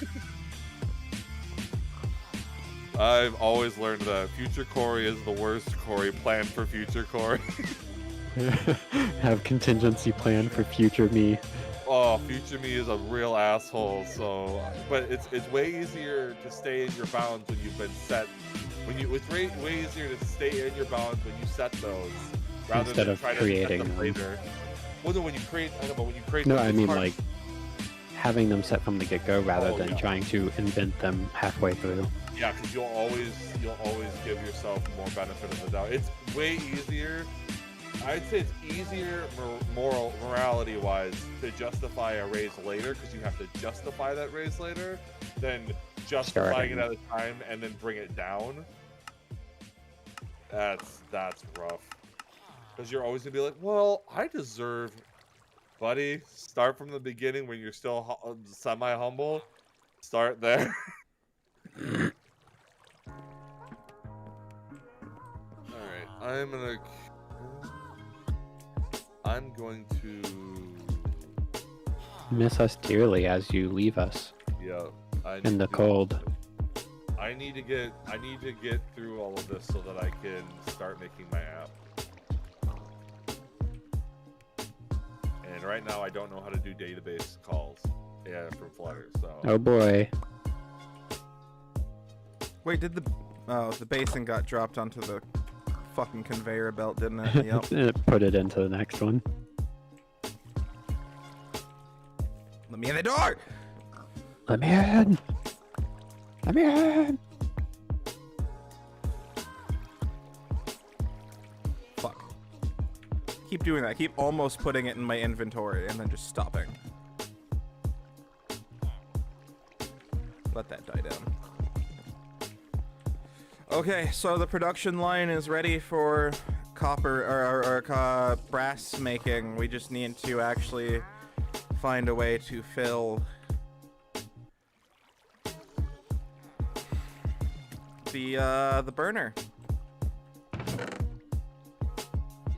D: I've always learned that future Corey is the worst Corey. Plan for future Corey.
B: Have contingency plan for future me.
D: Oh, future me is a real asshole. So, but it's way easier to stay in your bounds when you've been set. It's way easier to stay in your bounds when you set those, rather
B: Instead
D: than
B: of
D: try to
B: creating
D: set them
B: them.
D: later. Well, no, when you create, I don't know, when you create.
B: No,
D: them,
B: I
D: it's
B: mean
D: hard-
B: like having them set from the get-go rather
D: Oh,
B: than
D: yeah.
B: trying to invent them halfway through.
D: Yeah, because you'll always give yourself more benefit of the doubt. It's way easier. I'd say it's easier morality wise to justify a raise later, because you have to justify that raise later, than justifying it at a time and then bring it down. That's rough. Because you're always gonna be like, well, I deserve, buddy. Start from the beginning when you're still semi-humble. Start there. Alright, I'm going to
B: Miss us dearly as you leave us
D: yeah.
B: in the cold.
D: I need to get through all of this so that I can start making my app. And right now I don't know how to do database calls. Yeah, from Flutter. So
B: Oh boy.
C: Wait, did the basin got dropped onto the fucking conveyor belt, didn't it? Yep.
B: Put it into the next one.
C: Let me in the door!
B: Let me in! Let me in!
C: Fuck. Keep doing that. Keep almost putting it in my inventory and then just stopping. Let that die down. Okay, so the production line is ready for copper or brass making. We just need to actually find a way to fill the burner.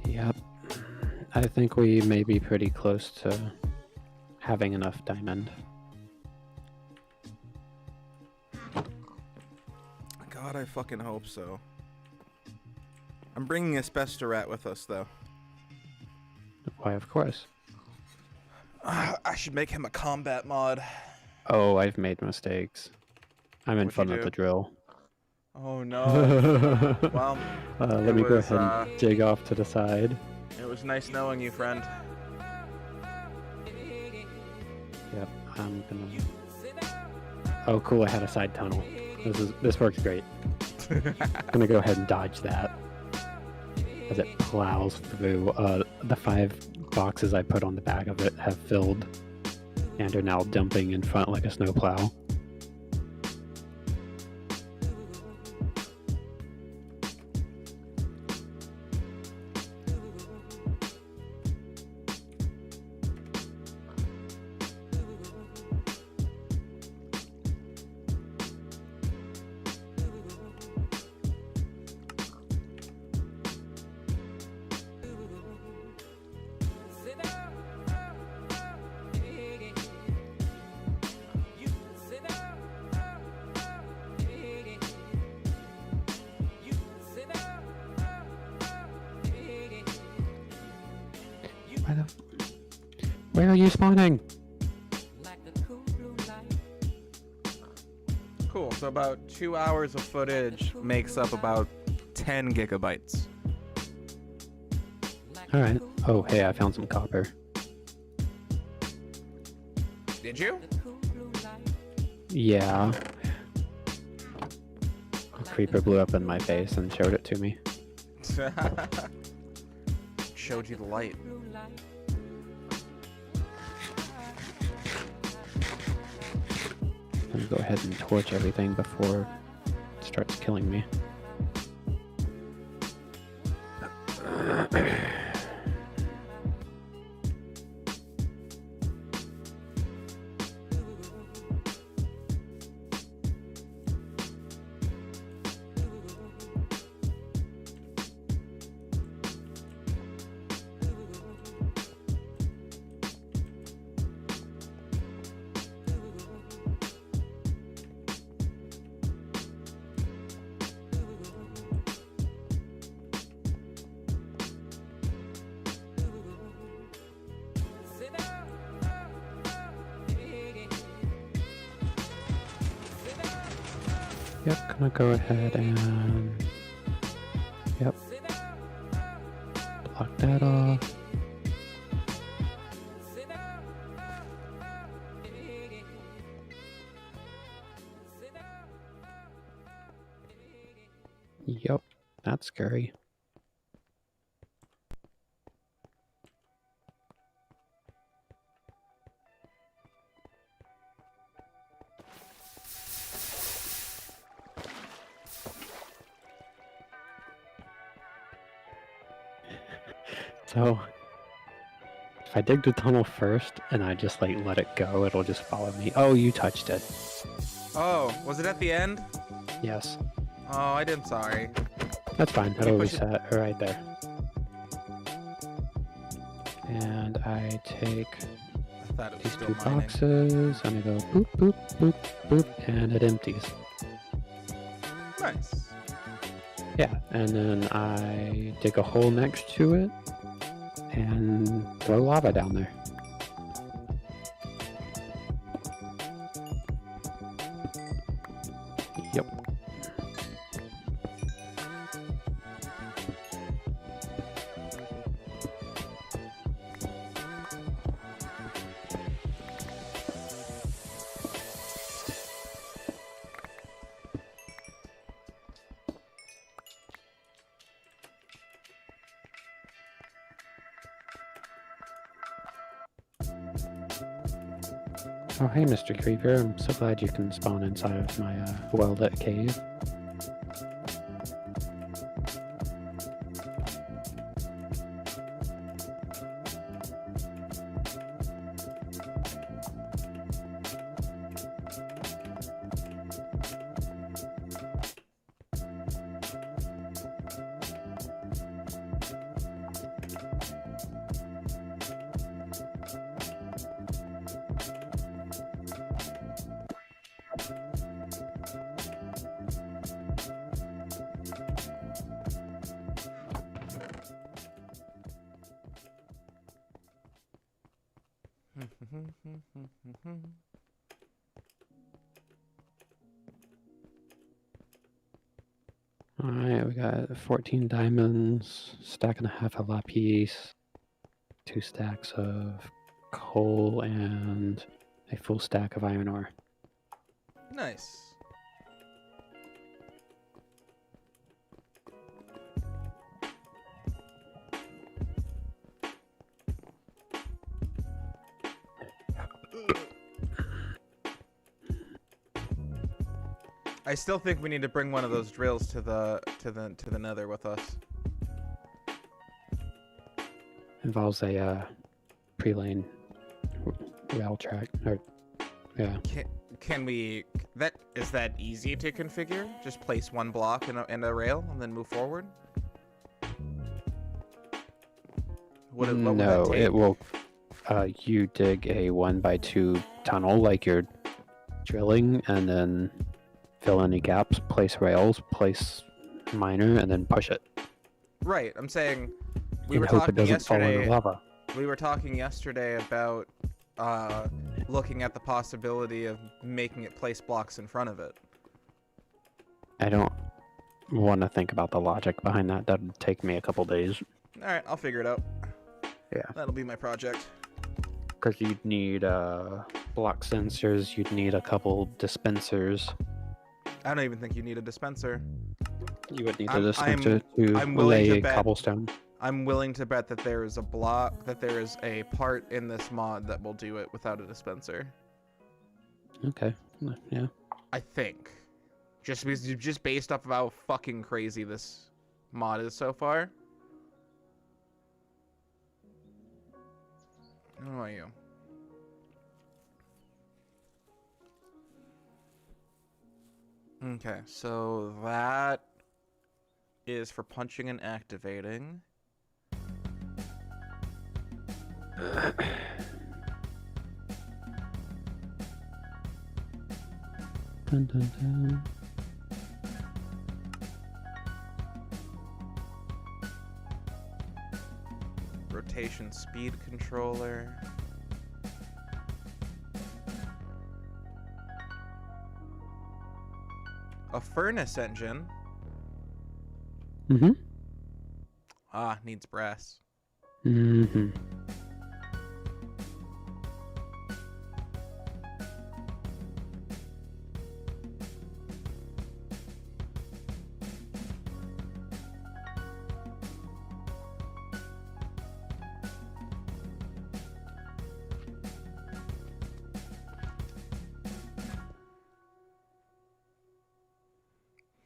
B: Yep. I think we may be pretty close to having enough diamond.
C: God, I fucking hope so. I'm bringing Asbestorat with us, though.
B: Why, of course.
C: I should make him a combat mod.
B: Oh, I've made mistakes. I'm in
C: What'd
B: front
C: you
B: of
C: do?
B: the drill.
C: Oh no. Well,
B: Let me go
C: was,
B: ahead and jig off to the side.
C: it was nice knowing you, friend.
B: Yep, I'm gonna... Oh, cool, I had a side tunnel. This works great. I'm gonna go ahead and dodge that as it plows through. The 5 boxes I put on the back of it have filled and are now dumping in front like a snowplow. Where are you spawning?
C: Cool, so about 2 hours of footage makes up about 10 gigabytes.
B: Alright. Oh, hey, I found some copper.
C: Did you?
B: Yeah. A creeper blew up in my face and showed it to me.
C: Showed you the light.
B: I'm gonna go ahead and torch everything before it starts killing me. Yep, gonna go ahead and... Yep. Block that off. Yep, that's scary. So, if I dig the tunnel first and I just like let it go, it'll just follow me. Oh, you touched it.
C: Oh, was it at the end?
B: Yes.
C: Oh, I did. Sorry.
B: That's fine.
C: me
B: That'll
C: push it.
B: reset right there. And I take
C: I thought it was
B: these
C: still
B: two
C: mining.
B: boxes, and I go boop, boop, boop, boop, and it empties.
C: Nice.
B: Yeah, and then I dig a hole next to it and throw lava down there. Yep. Oh, hey, Mr. Creeper. I'm so glad you can spawn inside of my well-lit cave. Alright, we got 14 diamonds, stack and a half of lapis, 2 stacks of coal, and a full stack of iron ore.
C: Nice. I still think we need to bring one of those drills to the nether with us.
B: Involves a pre-lane rail track, or yeah.
C: Can we? Is that easy to configure? Just place one block in a rail and then move forward. What would that
B: No,
C: take?
B: it will. You dig a 1x2 tunnel like you're drilling, and then fill any gaps, place rails, place miner, and then push it.
C: Right. I'm saying we
B: And
C: were
B: hope it
C: talking
B: doesn't fall in
C: yesterday.
B: the lava.
C: We were talking yesterday about looking at the possibility of making it place blocks in front of it.
B: I don't want to think about the logic behind that. That'd take me a couple days.
C: All right, I'll figure it out.
B: Yeah.
C: That'll be my project.
B: Because you'd need block sensors, you'd need a couple dispensers.
C: I don't even think you need a dispenser.
B: You would need a
C: I'm
B: dispenser to
C: I'm willing to
B: lay
C: bet-
B: cobblestone.
C: I'm willing to bet that there is a part in this mod that will do it without a dispenser.
B: Okay. Yeah.
C: I think. Just based off of how fucking crazy this mod is so far. How about you? Okay, so that is for punching and activating.
B: Dun, dun, dun.
C: Rotation speed controller. A furnace engine.
B: Mm-hmm.
C: Ah, needs brass.
B: Mm-hmm.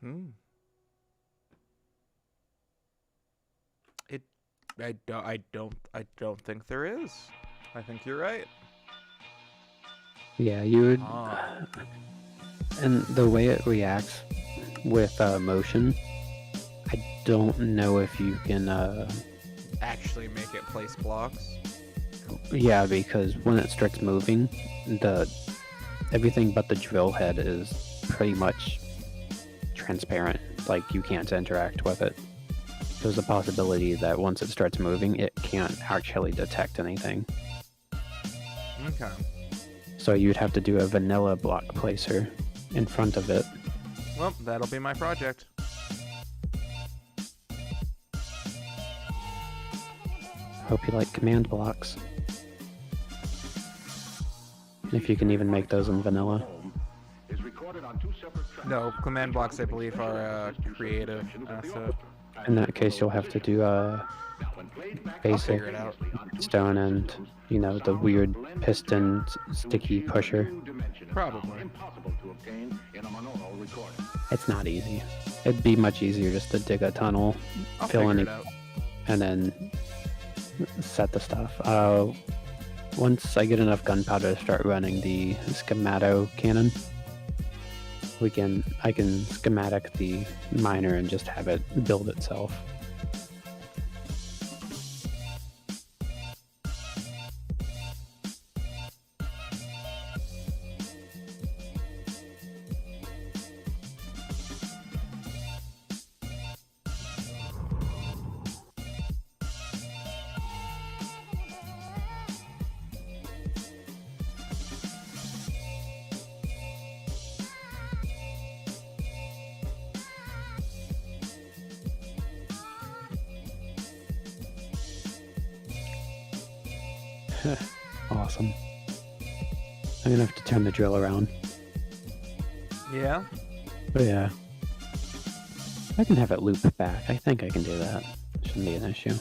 C: Hmm. I don't think there is. I think you're right.
B: Yeah, you would.
C: Ah.
B: And the way it reacts with motion, I don't know if you can.
C: Actually make it place blocks.
B: Yeah, because when it starts moving, everything but the drill head is pretty much transparent. Like you can't interact with it. There's a possibility that once it starts moving, it can't actually detect anything.
C: Okay.
B: So you'd have to do a vanilla block placer in front of it.
C: Well, that'll be my project.
B: Hope you like command blocks. If you can even make those in vanilla.
C: No, command blocks I believe are a creative asset.
B: In that case, you'll have to do basic
C: Figure it out.
B: stone and, the weird piston sticky pusher.
C: Probably.
B: It's not easy. It'd be much easier just to dig a tunnel,
C: I'll
B: fill in
C: figure it
B: it,
C: out.
B: and then set the stuff. Once I get enough gunpowder to start running the schemato cannon, I can schematic the miner and just have it build itself. Awesome. I'm gonna have to turn the drill around.
C: Yeah?
B: But yeah. I can have it loop back. I think I can do that. Shouldn't be an issue.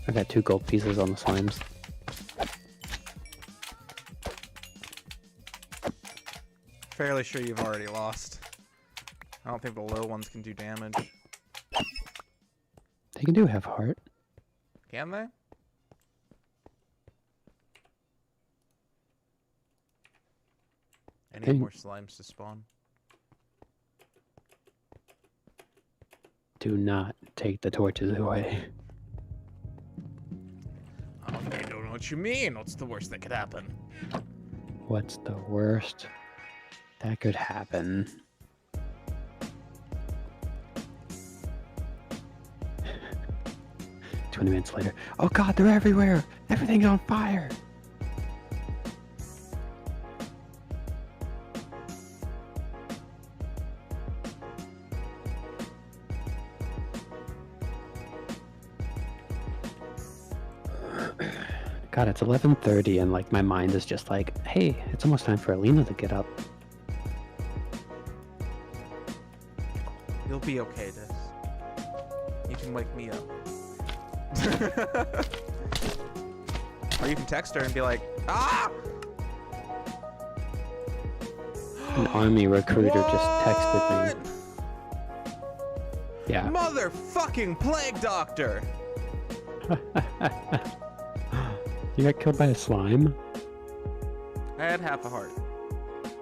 B: I got 2 gold pieces on the slimes.
C: Fairly sure you've already lost. I don't think the low ones can do damage.
B: They do have heart.
C: Can they? I need
B: Hey.
C: more slimes to spawn.
B: Do not take the torches away.
C: I don't know what you mean. What's the worst that could happen?
B: What's the worst that could happen? 20 minutes later. Oh god, they're everywhere! Everything's on fire! God, it's 11:30 and like my mind is just like, hey, it's almost time for Alina to get up.
C: You'll be okay, Des. You can wake me up. Or you can text her and be like, ah!
B: An army recruiter just texted me. Yeah.
C: Motherfucking plague doctor!
B: You got killed by a slime?
C: I had half a heart.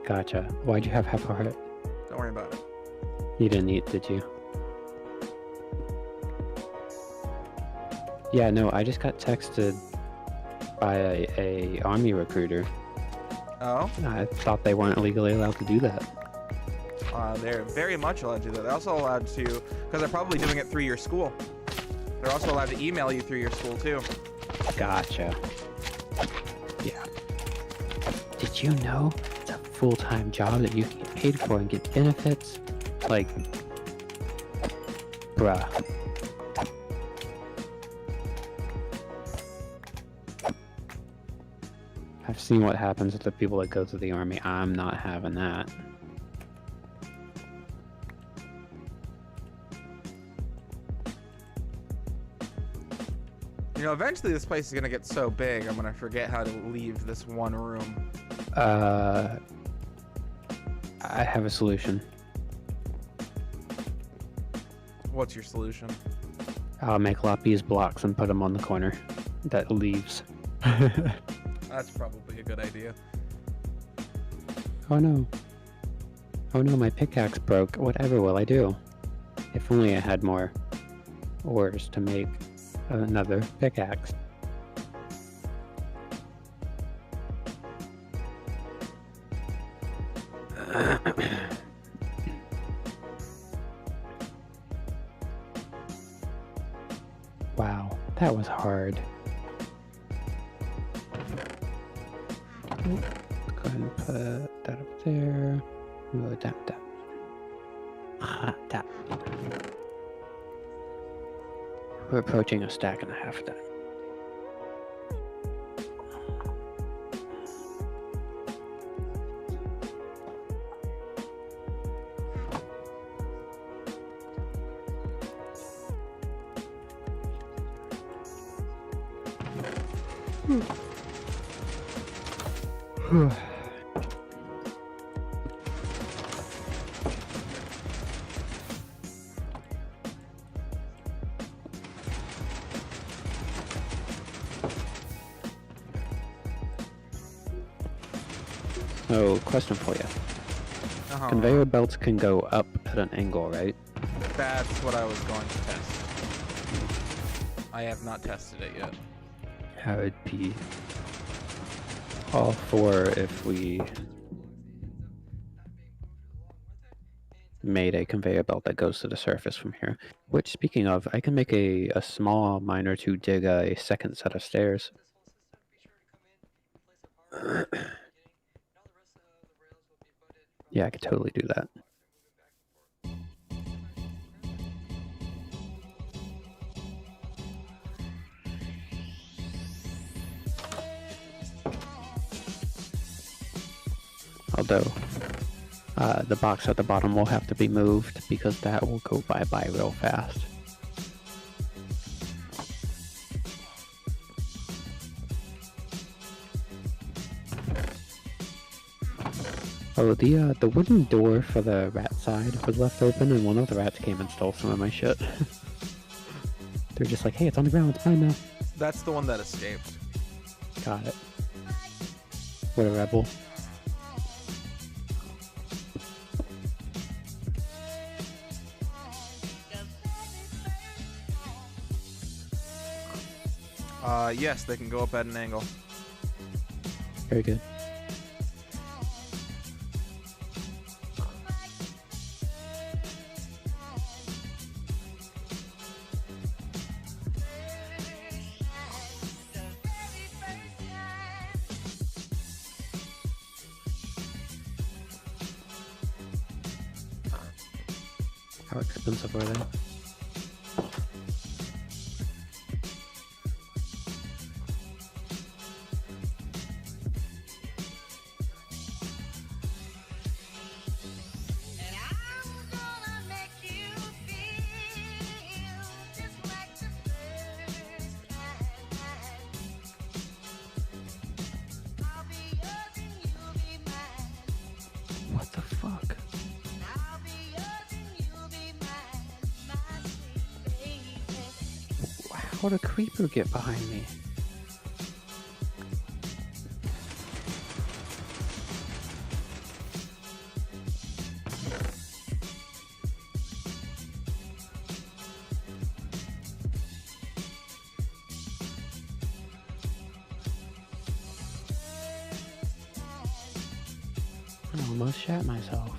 B: Gotcha. Why'd you have half a heart?
C: Don't worry about it.
B: You didn't eat, did you? Yeah, no, I just got texted by a army recruiter.
C: Oh?
B: I thought they weren't legally allowed to do that.
C: They're very much allowed to do that. They're also allowed to, because they're probably doing it through your school. They're also allowed to email you through your school, too.
B: Gotcha. Yeah. Did you know it's a full-time job that you can get paid for and get benefits? Like, bruh. I've seen what happens with the people that go to the army. I'm not having that.
C: You know, eventually this place is gonna get so big, I'm gonna forget how to leave this one room.
B: I have a solution.
C: What's your solution?
B: I'll make Lapis blocks and put them on the corner. That leaves.
C: That's probably a good idea.
B: Oh no. Oh no, my pickaxe broke. Whatever will I do? If only I had more ores to make another pickaxe. Wow, that was hard. Let's go ahead and put that up there. Move that. That. We're approaching a stack and a half of that. So, question for you. Conveyor belts can go up at an angle, right?
C: That's what I was going to test. I have not tested it yet.
B: I would be all for if we made a conveyor belt that goes to the surface from here. Which, speaking of, I can make a small miner to dig a second set of stairs. Yeah, I could totally do that. Although, the box at the bottom will have to be moved because that will go bye-bye real fast. Oh, the wooden door for the rat side was left open, and one of the rats came and stole some of my shit. They're just like, hey, it's on the ground, it's fine now.
C: That's the one that escaped.
B: Got it. What a rebel.
C: Yes, they can go up at an angle.
B: Very good. How expensive were they? What the fuck? How'd a creeper get behind me? I almost shat myself.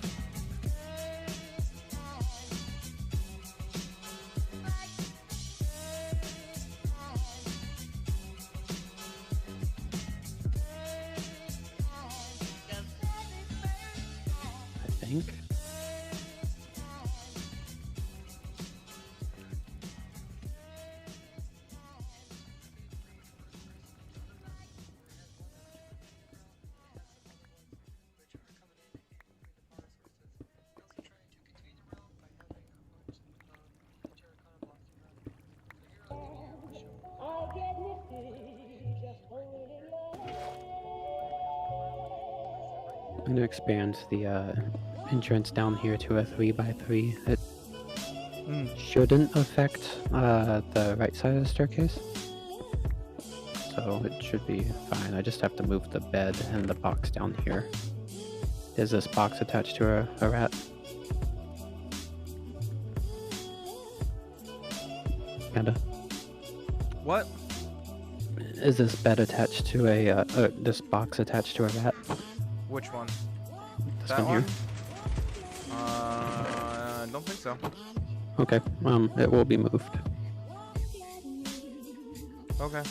B: I think. I'm gonna expand the entrance down here to a 3x3. It shouldn't affect the right side of the staircase, so it should be fine. I just have to move the bed and the box down here. Is this box attached to a rat? Kinda.
C: What?
B: Is this bed attached to this box attached to a rat?
C: Which one?
B: This
C: That
B: one
C: one?
B: here?
C: I don't think so.
B: Okay, it will be moved.
C: Okay.